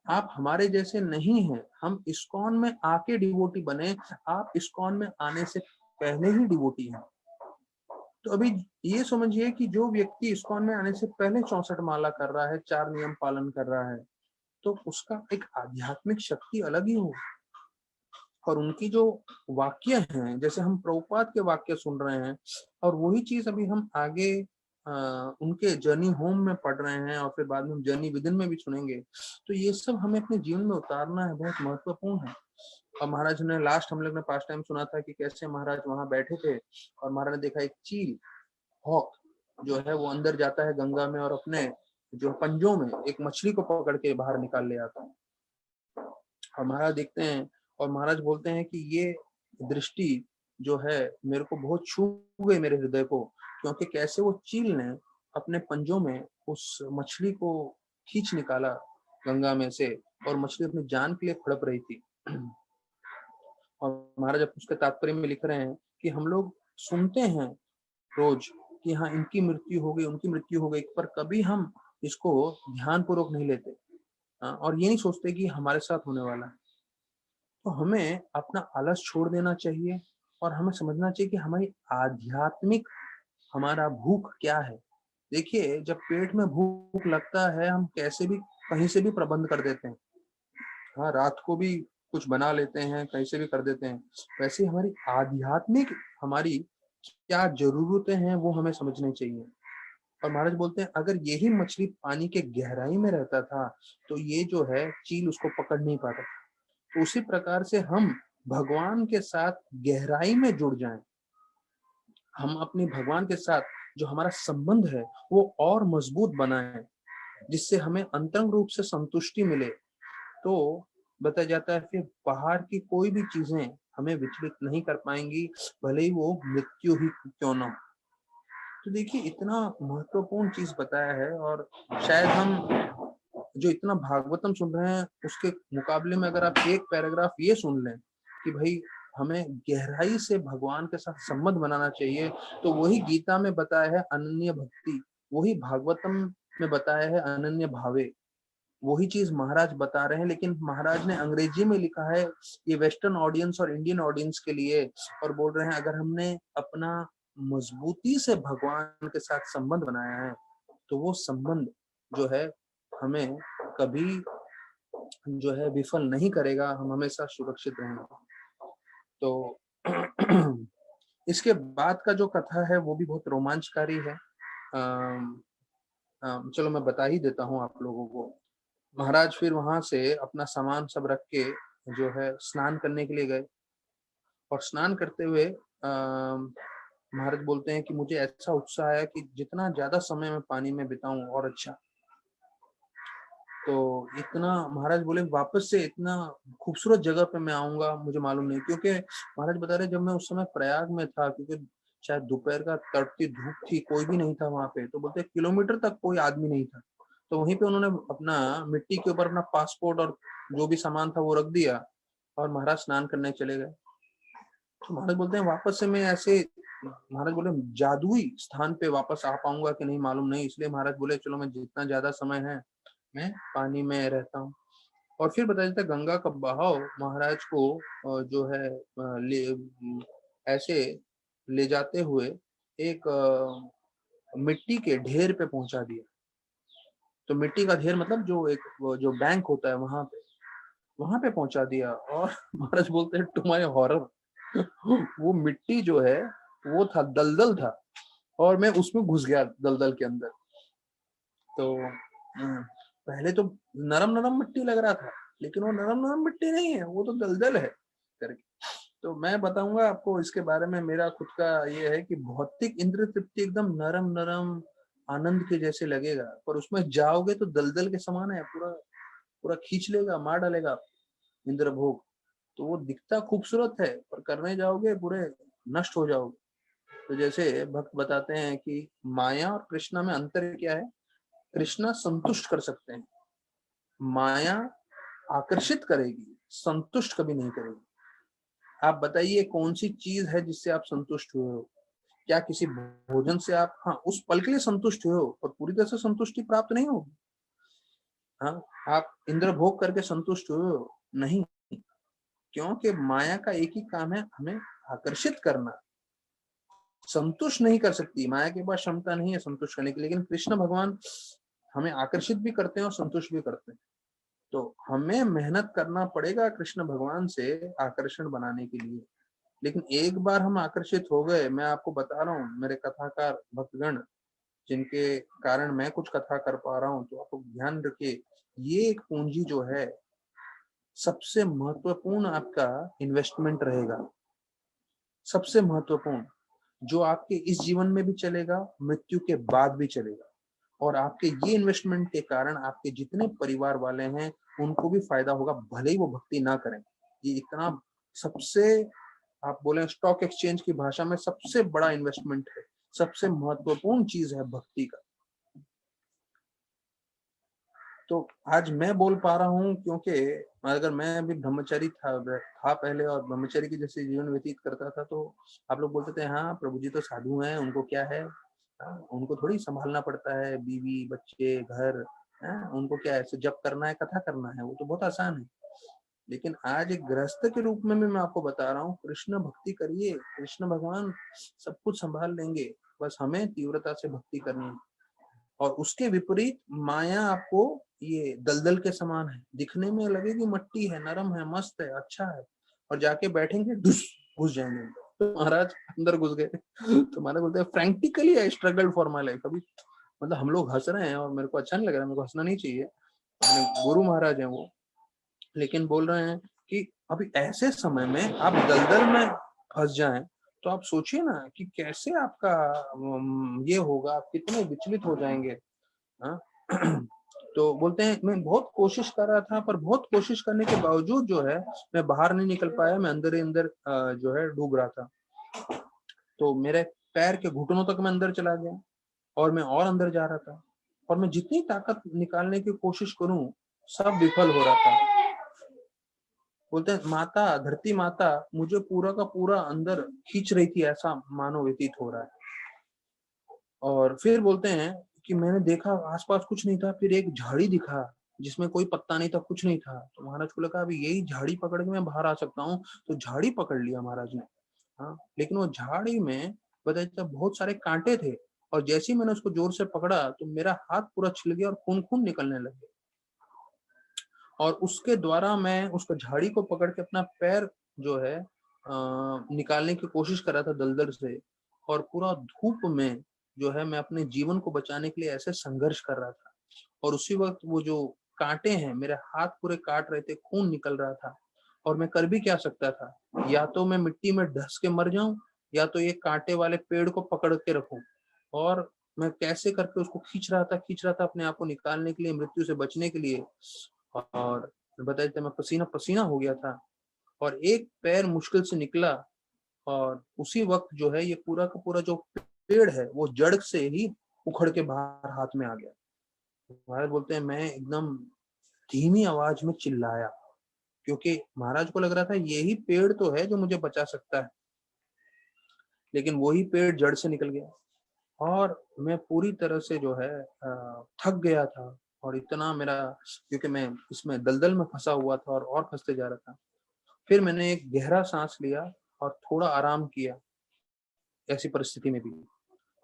आप हमारे जैसे नहीं हैं, हम इस्कॉन में आके डिवोटी बने, आप इस्कॉन में आने से पहले ही डिवोटी हैं। तो अभी ये समझिए कि जो व्यक्ति इस्कॉन में आने से पहले 64 माला कर रहा है, 4 नियम पालन कर रहा है, तो उसका एक आध्यात्मिक शक्ति अलग ही हो। और उनकी जो वाक्य हैं, जैसे हम प्रभुपाद के वाक्य सुन रहे हैं, और वही चीज अभी हम आगे उनके जर्नी होम में पढ़ रहे हैं, और फिर बाद में हम जर्नी विदिन में भी सुनेंगे। तो ये सब हमें अपने जीवन में उतारना है, बहुत महत्वपूर्ण है। और महाराज ने लास्ट हम लोग ने पास्ट टाइम सुना था कि कैसे महाराज वहां बैठे थे, और महाराज ने देखा एक चील, हॉक जो है वो अंदर जाता है गंगा में, और अपने जो पंजों में एक मछली को पकड़ के बाहर निकाल ले आता है। और महाराज देखते हैं, और महाराज बोलते हैं कि ये दृष्टि जो है मेरे को बहुत छू गई, मेरे हृदय को, क्योंकि कैसे वो चील ने अपने पंजों में उस मछली को खींच निकाला गंगा में से, और मछली अपनी जान के लिए फड़प रही थी। और महाराज उसके तात्पर्य में लिख रहे हैं कि हम लोग सुनते हैं रोज कि हाँ इनकी मृत्यु हो गई, उनकी मृत्यु हो गई, पर कभी हम इसको ध्यान पूर्वक नहीं लेते, और ये नहीं सोचते कि हमारे साथ होने वाला है। तो हमें अपना आलस छोड़ देना चाहिए, और हमें समझना चाहिए कि हमारी आध्यात्मिक हमारा भूख क्या है। देखिए, जब पेट में भूख लगता है, हम कैसे भी कहीं से भी प्रबंध कर देते हैं। हाँ, रात को भी कुछ बना लेते हैं, कहीं से भी कर देते हैं। वैसे ही हमारी आध्यात्मिक हमारी क्या ज़रूरतें हैं, वो हमें समझनी चाहिए। और महाराज बोलते हैं, अगर यही मछली पानी के गहराई में रहता था, तो ये जो है चील उसको पकड़ नहीं पाता। तो उसी प्रकार से हम भगवान के साथ गहराई में जुड़ जाएँ। हम अपने भगवान के साथ जो हमारा संबंध है, वो और मजबूत बनाएँ, जिससे हमें अंतरंग रूप से संतुष्टि मिले। तो बताया जाता है कि बाहर की कोई भी चीज़ें हमें विचलित नहीं कर पाएँगी, भले ही वो मृत्यु ही क्यों ना हो। तो देखिए, इतना महत्वपूर्ण चीज़ बताया है, और शायद हम जो इतना भागवतम सुन रहे हैं, उसके मुकाबले में अगर आप एक पैराग्राफ ये सुन लें कि भाई हमें गहराई से भगवान के साथ संबंध बनाना चाहिए, तो वही गीता में बताया है अनन्य भक्ति, वही भागवतम में बताया है अनन्य भावे। वही चीज महाराज बता रहे हैं, लेकिन महाराज ने अंग्रेजी में लिखा है, ये वेस्टर्न ऑडियंस और इंडियन ऑडियंस के लिए, और बोल रहे हैं अगर हमने अपना मजबूती से भगवान के साथ संबंध बनाया है, तो वो संबंध जो है हमें कभी जो है विफल नहीं करेगा, हम हमेशा सुरक्षित रहेंगे। तो इसके बाद का जो कथा है वो भी बहुत रोमांचकारी है। चलो मैं बता ही देता हूँ आप लोगों को। महाराज फिर वहां से अपना सामान सब रख के जो है स्नान करने के लिए गए, और स्नान करते हुए महाराज बोलते हैं कि मुझे ऐसा उत्साह है कि जितना ज्यादा समय मैं पानी में बिताऊं और अच्छा। तो इतना महाराज बोले वापस से इतना खूबसूरत जगह पे मैं आऊंगा मुझे मालूम नहीं, क्योंकि महाराज बता रहे जब मैं उस समय प्रयाग में था, क्योंकि शायद दोपहर का तड़ती धूप थी, कोई भी नहीं था वहां पे, तो बोलते किलोमीटर तक कोई आदमी नहीं था। तो वहीं पे उन्होंने अपना मिट्टी के ऊपर अपना पासपोर्ट और जो भी सामान था वो रख दिया, और महाराज स्नान करने चले गए। तो महाराज बोलते हैं वापस से मैं ऐसे, महाराज बोले जादुई स्थान पे वापस आ पाऊंगा कि नहीं मालूम नहीं, इसलिए महाराज बोले चलो मैं जितना ज्यादा समय है मैं पानी में रहता हूँ। और फिर बताया जाता है गंगा का बहाव महाराज को जो है ऐसे ले जाते हुए एक मिट्टी के ढेर पे पहुंचा दिया। तो मिट्टी का ढेर मतलब जो एक जो बैंक होता है वहां पे पहुंचा दिया। और महाराज बोलते हैं टू माय हॉरर, वो मिट्टी जो है वो था दलदल था, और मैं उसमें घुस गया दलदल के अंदर। तो पहले तो नरम नरम मिट्टी लग रहा था, लेकिन वो नरम नरम मिट्टी नहीं है, वो तो दलदल है करके। तो मैं बताऊंगा आपको इसके बारे में, मेरा खुद का ये है कि भौतिक इंद्र तृप्ति एकदम नरम नरम आनंद के जैसे लगेगा, पर उसमें जाओगे तो दलदल के समान है, पूरा पूरा खींच लेगा, मार डालेगा इंद्र भोग। तो वो दिखता खूबसूरत है, पर करने जाओगे पूरे नष्ट हो जाओगे। तो जैसे भक्त बताते हैं कि माया और कृष्णा में अंतर क्या है। कृष्णा संतुष्ट कर सकते हैं, माया आकर्षित करेगी, संतुष्ट कभी नहीं करेगी। आप बताइए कौन सी चीज है जिससे आप संतुष्ट हुए हो। क्या किसी भोजन से आप, हाँ, उस पल के लिए संतुष्ट हुए हो, पर पूरी तरह से संतुष्टि प्राप्त नहीं होगी। हाँ, आप इंद्र भोग करके संतुष्ट हुए हो नहीं, क्योंकि माया का एक ही काम है, हमें आकर्षित करना। संतुष्ट नहीं कर सकती, माया के पास क्षमता नहीं है संतुष्ट करने की, लेकिन कृष्ण भगवान हमें आकर्षित भी करते हैं और संतुष्ट भी करते हैं। तो हमें मेहनत करना पड़ेगा कृष्ण भगवान से आकर्षण बनाने के लिए। लेकिन एक बार हम आकर्षित हो गए, मैं आपको बता रहा हूँ, मेरे कथाकार भक्तगण जिनके कारण मैं कुछ कथा कर पा रहा हूँ, तो आप लोग ध्यान रखिए, ये एक पूंजी जो है सबसे महत्वपूर्ण आपका इन्वेस्टमेंट रहेगा, सबसे महत्वपूर्ण, जो आपके इस जीवन में भी चलेगा, मृत्यु के बाद भी चलेगा। और आपके ये इन्वेस्टमेंट के कारण आपके जितने परिवार वाले हैं उनको भी फायदा होगा, भले ही वो भक्ति ना करें। ये इतना सबसे, आप बोले स्टॉक एक्सचेंज की भाषा में, सबसे बड़ा इन्वेस्टमेंट है, सबसे महत्वपूर्ण चीज है भक्ति का। तो आज मैं बोल पा रहा हूँ क्योंकि अगर मैं अभी ब्रह्मचारी था पहले, और ब्रह्मचारी की जैसे जीवन व्यतीत करता था, तो आप लोग बोलते थे हाँ प्रभु जी तो साधु हैं, उनको क्या है, उनको थोड़ी संभालना पड़ता है, बीवी बच्चे घर, उनको क्या है, जप करना है, कथा करना है, वो तो बहुत आसान है। लेकिन आज एक गृहस्थ के रूप में भी मैं आपको बता रहा हूँ, कृष्ण भक्ति करिए, कृष्ण भगवान सब कुछ संभाल लेंगे, बस हमें तीव्रता से भक्ति करनी है। और उसके विपरीत माया आपको ये दलदल के समान है, दिखने में लगेगी मट्टी है, नरम है, मस्त है, अच्छा है, और जाके बैठेंगे घुस जाएंगे। तो महाराज अंदर घुस गए। तो महाराज बोलते हैं frantically I struggle for my life. अभी मतलब हम लोग हंस रहे हैं और मेरे को अच्छा नहीं लग रहा है, मेरे को हंसना नहीं चाहिए, अपने गुरु महाराज हैं वो, लेकिन बोल रहे हैं कि अभी ऐसे समय में आप दलदल में फंस जाएं तो आप सोचिए ना कि कैसे आपका ये होगा, आप कितने विचलित हो जाएंगे। हाँ। तो बोलते हैं मैं बहुत कोशिश कर रहा था, पर बहुत कोशिश करने के बावजूद जो है मैं बाहर नहीं निकल पाया, मैं अंदर ही अंदर जो है डूब रहा था। तो मेरे पैर के घुटनों तक मैं अंदर चला गया और मैं और अंदर जा रहा था, और मैं जितनी ताकत निकालने की कोशिश करूं सब विफल हो रहा था। बोलते हैं माता, धरती माता मुझे पूरा का पूरा अंदर खींच रही थी, ऐसा मानो व्यतीत हो रहा है। और फिर बोलते हैं कि मैंने देखा आसपास कुछ नहीं था, फिर एक झाड़ी दिखा जिसमें कोई पत्ता नहीं था, कुछ नहीं था। तो महाराज को लगा अभी यही झाड़ी पकड़ के मैं बाहर आ सकता हूँ, तो झाड़ी पकड़ लिया महाराज ने। हाँ, लेकिन वो झाड़ी में बताया बहुत सारे कांटे थे, और जैसे ही मैंने उसको जोर से पकड़ा तो मेरा हाथ पूरा छिल गया और खून खून निकलने लगे। और उसके द्वारा मैं उसको झाड़ी को पकड़ के अपना पैर जो है निकालने की कोशिश कर रहा था दलदल से, और पूरा धूप में जो है मैं अपने जीवन को बचाने के लिए ऐसे संघर्ष कर रहा था। और उसी वक्त वो जो कांटे हैं मेरे हाथ पूरे काट रहे थे, खून निकल रहा था, और मैं कर भी क्या सकता था, या तो मैं मिट्टी में धंस के मर जाऊं, या तो ये कांटे वाले पेड़ को पकड़ के रखूं। और मैं कैसे करके उसको खींच रहा था अपने आप को निकालने के लिए, मृत्यु से बचने के लिए। और बताया था मैं पसीना पसीना हो गया था, और एक पैर मुश्किल से निकला, और उसी वक्त जो है ये पूरा का पूरा जो पेड़ है वो जड़ से ही उखड़ के बाहर हाथ में आ गया। महाराज बोलते हैं मैं एकदम धीमी आवाज में चिल्लाया, क्योंकि महाराज को लग रहा था यही पेड़ तो है जो मुझे बचा सकता है, लेकिन वही पेड़ जड़ से निकल गया। और मैं पूरी तरह से जो है थक गया था, और इतना मेरा, क्योंकि मैं इसमें दलदल में फंसा हुआ था और फंसते जा रहा था। फिर मैंने एक गहरा सांस लिया और थोड़ा आराम किया ऐसी परिस्थिति में भी।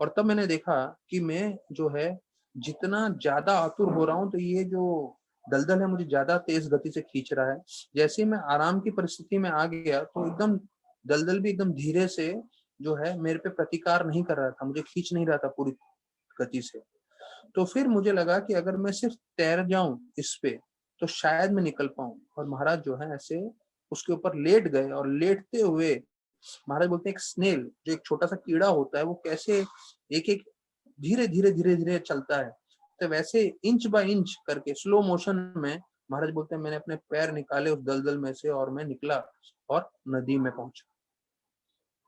और तब मैंने देखा कि मैं जो है जितना ज्यादा आतुर हो रहा हूँ, तो ये जो दलदल है मुझे ज्यादा तेज गति से खींच रहा है। जैसे ही मैं आराम की परिस्थिति में आ गया तो एकदम दलदल भी एकदम धीरे से जो है मेरे पे प्रतिकार नहीं कर रहा था, मुझे खींच नहीं रहा था पूरी गति से। तो फिर मुझे लगा कि अगर मैं सिर्फ तैर जाऊं इस पे तो शायद मैं निकल पाऊं। और महाराज जो है ऐसे उसके ऊपर लेट गए, और लेटते हुए महाराज बोलते हैं एक स्नेल, जो एक छोटा सा कीड़ा होता है, वो कैसे एक एक धीरे धीरे चलता है, तो वैसे इंच बाय इंच करके स्लो मोशन में महाराज बोलते हैं मैंने अपने पैर निकाले उस दलदल में से, और मैं निकला और नदी में पहुंचा।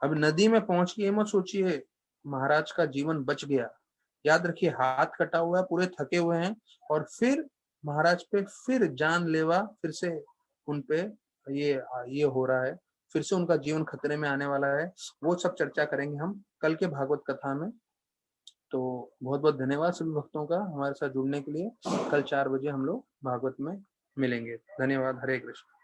अब नदी में पहुंच के ये मत सोचिए महाराज का जीवन बच गया, याद रखिए हाथ कटा हुआ है, पूरे थके हुए हैं, और फिर महाराज पे फिर जानलेवा फिर से उन पे ये हो रहा है, फिर से उनका जीवन खतरे में आने वाला है। वो सब चर्चा करेंगे हम कल के भागवत कथा में। तो बहुत बहुत धन्यवाद सभी भक्तों का हमारे साथ जुड़ने के लिए। कल 4 बजे हम लोग भागवत में मिलेंगे। धन्यवाद। हरे कृष्ण।